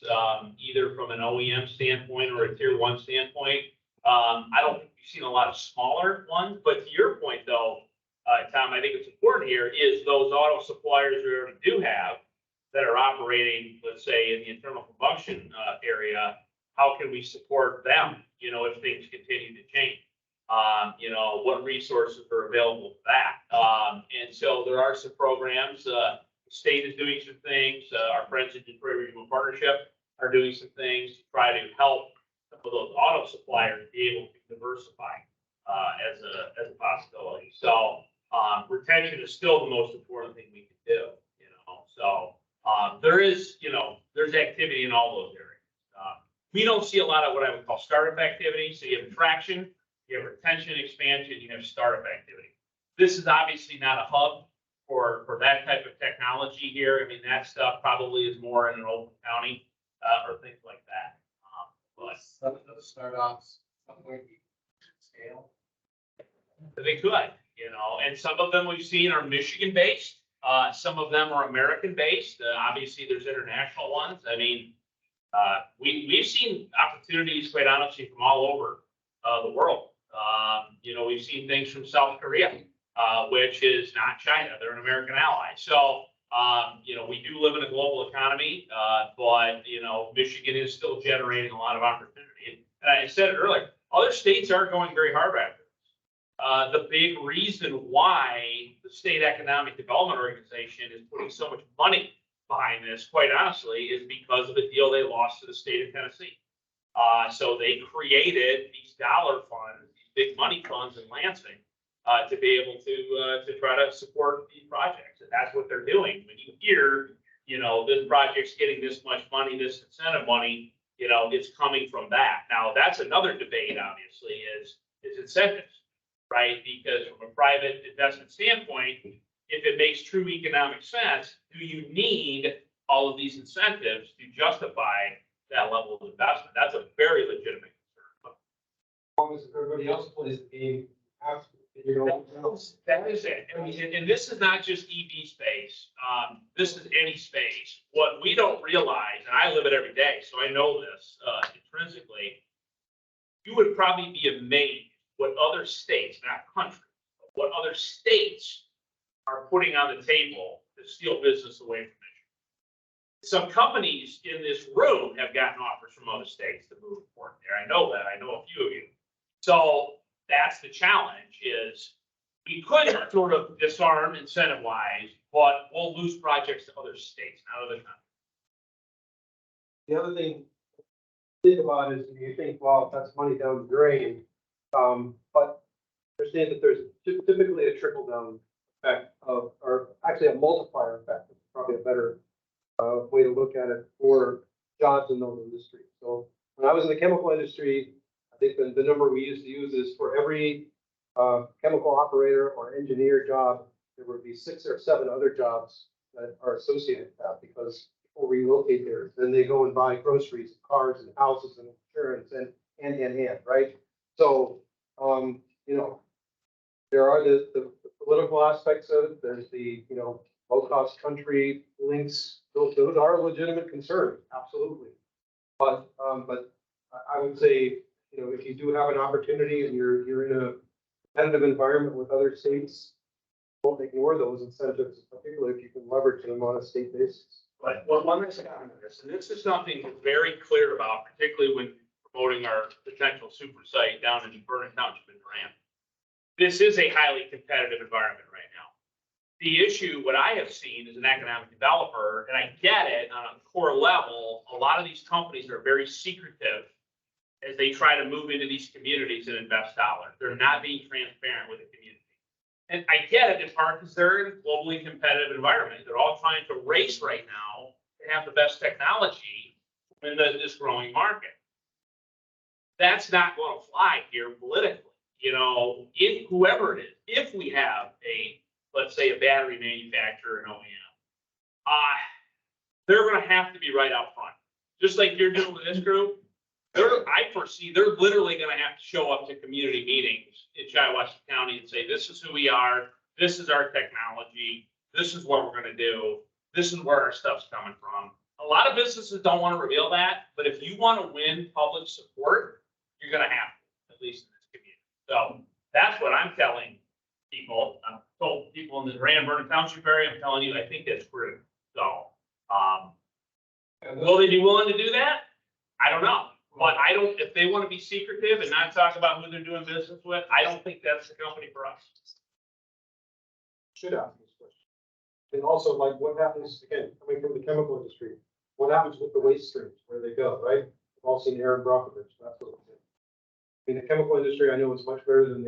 either from an OEM standpoint or a tier one standpoint. I don't think we've seen a lot of smaller ones, but to your point though, Tom, I think it's important here is those auto suppliers we already do have that are operating, let's say, in the internal combustion area. How can we support them, you know, if things continue to change? You know, what resources are available for that? And so there are some programs, the state is doing some things, our friends in Detroit Regional Partnership are doing some things to try to help some of those auto suppliers be able to diversify as a possibility. So retention is still the most important thing we can do, you know. So there is, you know, there's activity in all those areas. We don't see a lot of what I would call startup activity. So you have traction, you have retention, expansion, you have startup activity. This is obviously not a hub for that type of technology here. I mean, that stuff probably is more in an open county or things like that. But Some of those startups, somewhere scale. they could, you know, and some of them we've seen are Michigan based. Some of them are American based. Obviously, there's international ones. I mean, we've seen opportunities, quite honestly, from all over the world. You know, we've seen things from South Korea, which is not China. They're an American ally. So, you know, we do live in a global economy, but, you know, Michigan is still generating a lot of opportunity. And I said it earlier, other states are going very hard after this. The big reason why the State Economic Development Organization is putting so much money behind this, quite honestly, is because of a deal they lost to the state of Tennessee. So they created these dollar funds, these big money funds in Lansing, to be able to try to support these projects. And that's what they're doing. When you hear, you know, this project's getting this much money, this incentive money, you know, it's coming from that. Now, that's another debate, obviously, is incentives, right? Because from a private investment standpoint, if it makes true economic sense, do you need all of these incentives to justify that level of investment? That's a very legitimate concern. As long as everybody else plays the game, have to figure it out. That is it. I mean, and this is not just EV space. This is any space. What we don't realize, and I live it every day, so I know this intrinsically, you would probably be amazed what other states, not countries, but what other states are putting on the table to steal business away from Michigan. Some companies in this room have gotten offers from other states to move forward there. I know that. I know a few of you. So that's the challenge is we could sort of disarm incentive wise, but we'll lose projects to other states, not other countries. The other thing to think about is you think, well, that's money down the drain. But understand that there's typically a trickle down effect of, or actually a multiplier effect, is probably a better way to look at it for jobs in those industries. So when I was in the chemical industry, I think the number we used to use is for every chemical operator or engineer job, there would be 6 or 7 other jobs that are associated with that because people relocate there. Then they go and buy groceries, cars and houses and insurance hand in hand, right? So, you know, there are the political aspects of it, there's the, you know, low-cost country links, those are legitimate concerns, absolutely. But I would say, you know, if you do have an opportunity and you're in a competitive environment with other states, don't ignore those incentives, particularly if you can leverage them on a state basis. But one thing I got on this, and this is something we're very clear about, particularly when promoting our potential super site down in Vernon Township in Durant. This is a highly competitive environment right now. The issue, what I have seen as an economic developer, and I get it on a core level, a lot of these companies are very secretive as they try to move into these communities and invest dollars. They're not being transparent with the community. And I get it in part because they're in a globally competitive environment. They're all trying to race right now to have the best technology in this growing market. That's not going to fly here politically. You know, if whoever it is, if we have let's say a battery manufacturer and OEM, they're going to have to be right out front. Just like you're doing with this group, I foresee they're literally going to have to show up to community meetings in Shiawassee County and say, this is who we are, this is our technology, this is what we're going to do, this is where our stuff's coming from. A lot of businesses don't want to reveal that, but if you want to win public support, you're going to have to, at least in this community. So that's what I'm telling people. I've told people in the Durant Vernon Township area, I'm telling you, I think that's true. So, will they be willing to do that? I don't know. But I don't, if they want to be secretive and not talk about who they're doing business with, I don't think that's the company for us. Should ask this question. And also, like, what happens, again, coming from the chemical industry, what happens with the waste streams, where they go, right? We've all seen Aaron Brockovich, that sort of thing. In the chemical industry, I know it's much better than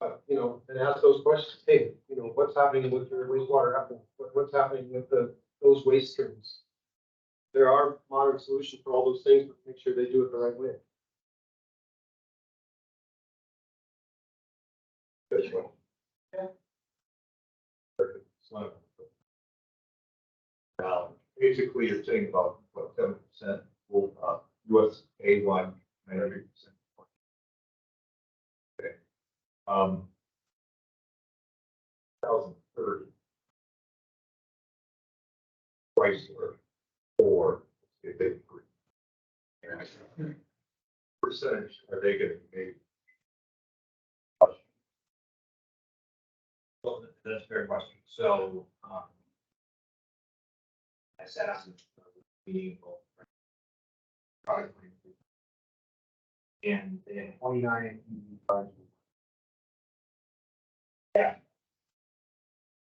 but, you know, and ask those questions, hey, you know, what's happening with your wastewater effluent? What's happening with those waste streams? There are modern solutions for all those things, but make sure they do it the right way. Basically, you're saying about, what, 7% will, USA one, 93%. Okay. 2030. Price for if they percentage are they going to be made? Well, that's a fair question. So, I sat on meaningful. And they had 29 EV cars. Yeah.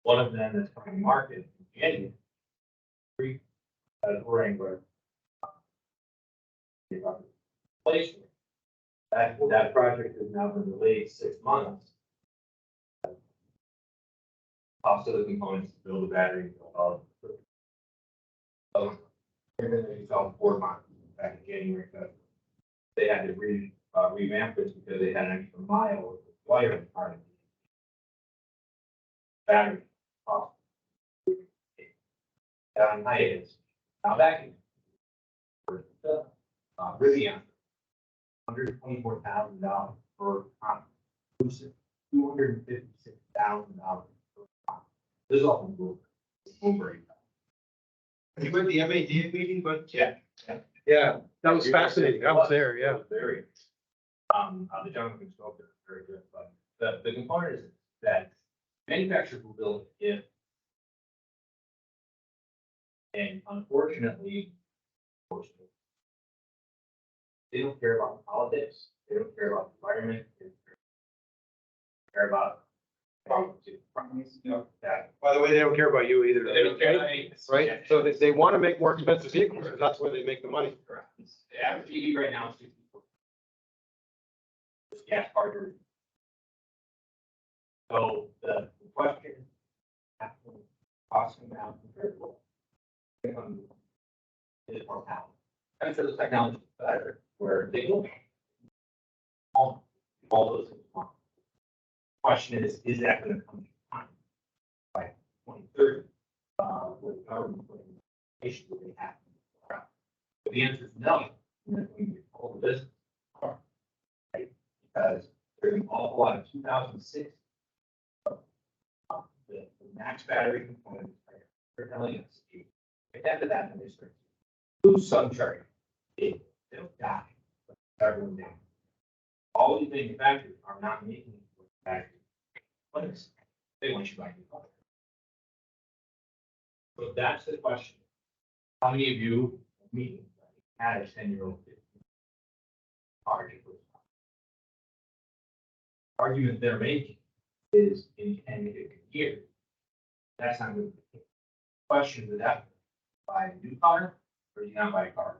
One of them that's coming to market in January. Wrangler. Placement. That project has now been delayed 6 months. Also, the components to build a battery. And then they fell 4 months back in January. They had to revamp it because they had an extra mile of wire in part of the battery. On hiatus. Now back in. Rivian. $124,000 per pump. $256,000 per pump. This is all from Bloomberg. You went to the MAD meeting, but Yeah. yeah, that was fascinating. I was there, yeah. Very. The gentleman who spoke there, very good, but the component is that manufacturers will build it if. And unfortunately, they don't care about the politics, they don't care about the environment, they don't care about. That. By the way, they don't care about you either. They don't care about me. Right? So they want to make more expensive vehicles, because that's where they make the money. Correct. The average EV right now is 64. Gas powered. So the question. Costing down compared to. Is more power. And for the technology better, where they will. All those things. Question is that going to come to time? By 2030, with government putting issues that they have. But the answer is no. All this. Right? Because there's an awful lot of 2006. The max battery components are telling us. Right after that, they start to lose some charge. They'll die. Everyone down. All these manufacturers are not making batteries. What is, they want you to buy new car. So that's the question. How many of you, me, had a 10-year-old car? Argument they're making is in 10 years. That's not good. Question with that, buy a new car or do you not buy a car?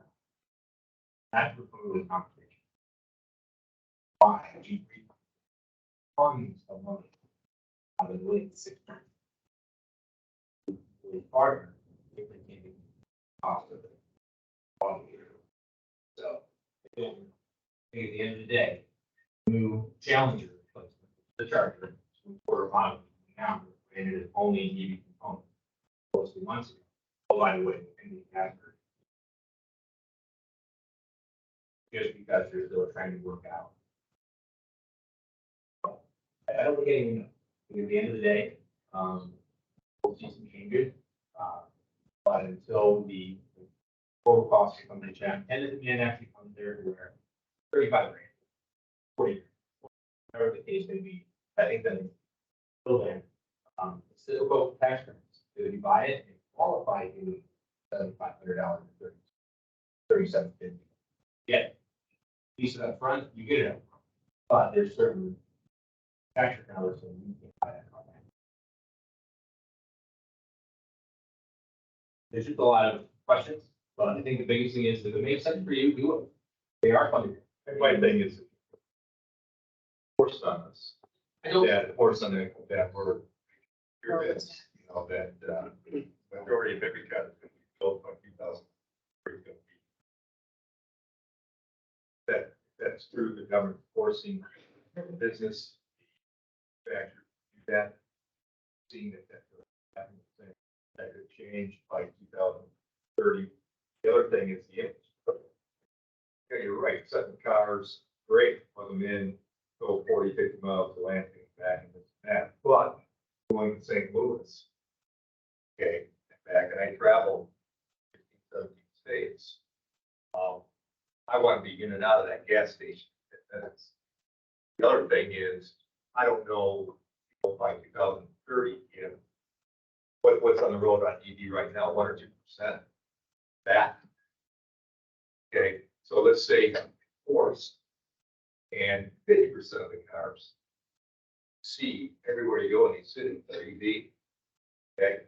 That's the political conversation. Why do you read tons of money out of the late 60s? With partner, if they can't even cost of it. So, at the end of the day, new Challenger replacement, the Charger, quarter model now, and it is only an EV component. Close to months ago. Oh, by the way, in the after. Just because they're still trying to work out. I don't think anyone knows. At the end of the day, we'll see some changes. But until the total cost come to check, and the demand actually comes there to where 35 grand, 40 grand, whatever the case may be, I think then still there. Still go tax credits. If you buy it, it qualify you $7,500 and $37.50. Yeah. Piece it up front, you get it up front. But there's certain tax credits and you can buy that car back. There's just a lot of questions, but I think the biggest thing is if it makes sense for you, do it. They are funded. My thing is, force on us. I don't. Yeah, the force on that we're, that, you know, that, majority of every car is gonna be built by 2000. That's through the government forcing the business. Factor that, seeing that that could change by 2030. The other thing is the infrastructure. Yeah, you're right, setting cars, great, plug them in, go 40, 50 miles to Lansing, back and this and that, but going to St. Louis. Okay, back and I travel 15, 17 states. I want to be in and out of that gas station. The other thing is, I don't know by 2030, you know, what's on the road on EV right now, 1 or 2%. That. Okay, so let's say force and 50% of the cars see everywhere you go in these cities are EV. Okay,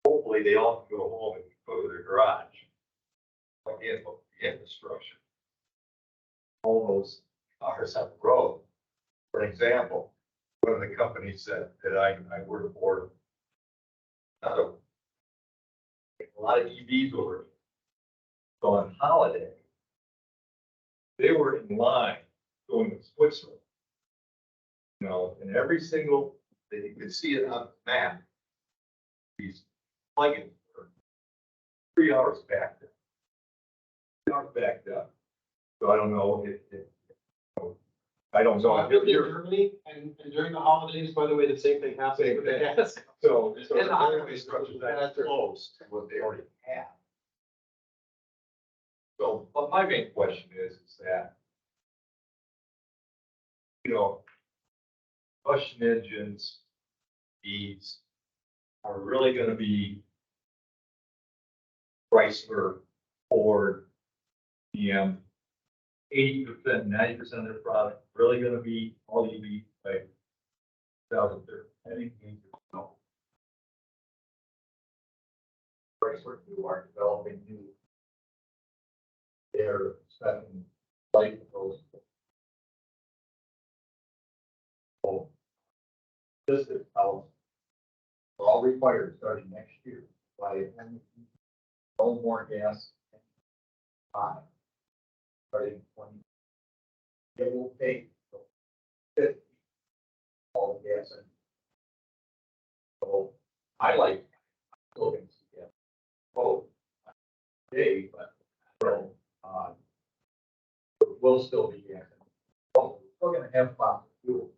hopefully they all can go home and go to their garage. Again, the infrastructure. All those cars have the road. For example, one of the companies that I work for, a lot of EVs over here. So on holiday, they were in line going to Switzerland. You know, and every single, you could see it on the map. These plugins were 3 hours backed up. 3 hours backed up. So I don't know if I don't know. I lived in Germany and during the holidays, by the way, the same thing happens with the gas. So And the highway structures that close to what they already have. So, but my main question is that, you know, combustion engines, these are really gonna be Chrysler, Ford, GM, 80%, 90% of their product really gonna be all EV by 2030. I think the answer is no. Chrysler, who are developing new. They're spending light those. So this is how we're all required starting next year by no more gas. Starting 20. It will take 50 all the gas in. So I like buildings, yeah. Oh, today, but will still be gas. Well, we're gonna have fossil fuel.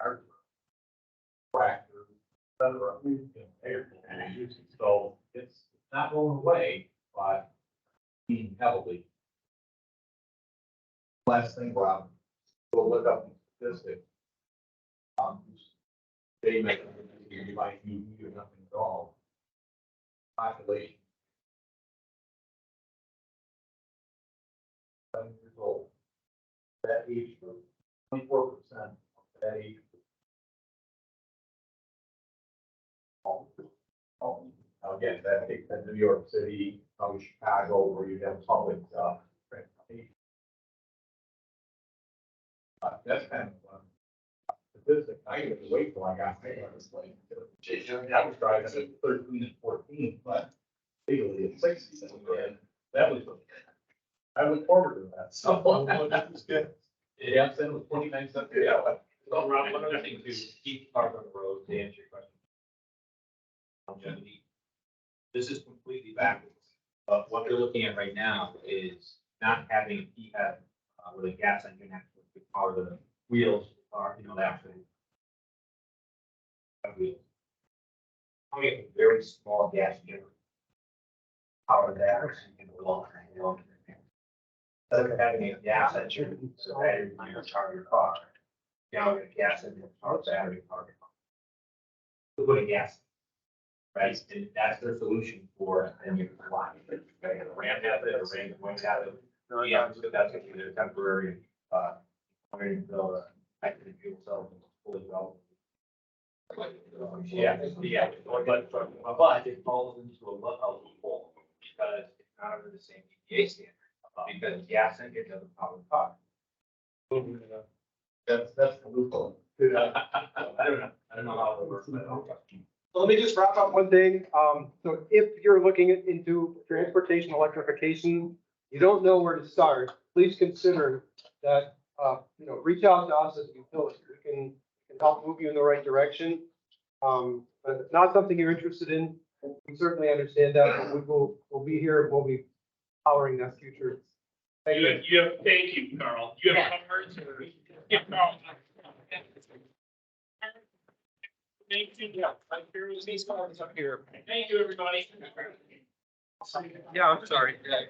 Our tractor, et cetera, so it's not going away, but being heavily. Last thing, Rob, we'll look up the statistics. They make, you might need nothing at all. Population. 7 years old. That age group, 24% of that age group. Again, that takes them to New York City, Chicago, where you have public, transportation. That's kind of one statistic. I didn't wait till I got there. I was like, I was driving at 13 and 14, but legally it's 60. And that was, I look forward to that. So, yeah, it was 29 cents. Yeah. So Rob, one other thing to keep cars on the road, to answer your question. Longevity. This is completely backwards. But what they're looking at right now is not having a PHEV with a gas engine actually power the wheels, or, you know, the actual wheels. Only a very small gas generator. Power that, and the long. Instead of having a gas engine, so battery can charge your car. Now with a gas engine, power battery, power your car. To put a gas. Right, and that's their solution for any line. Right, a ramp has it, a ramp won't have it. Yeah, so that's actually their temporary, until, actually fuel cells fully developed. Yeah, but it falls into a loophole because it's not under the same EPA standard, because gas engine doesn't power the car. That's the loophole. I don't know how it works, but So let me just wrap up one thing. So if you're looking into transportation electrification, you don't know where to start, please consider that, reach out to us as a utility. We can help move you in the right direction. But if it's not something you're interested in, we certainly understand that, but we'll be here, we'll be powering that future. Thank you. Thank you, Carl. You have cards or? Yeah, Carl. Thank you. Yeah, right here with these cards up here. Thank you, everybody. Yeah, I'm sorry. Yeah.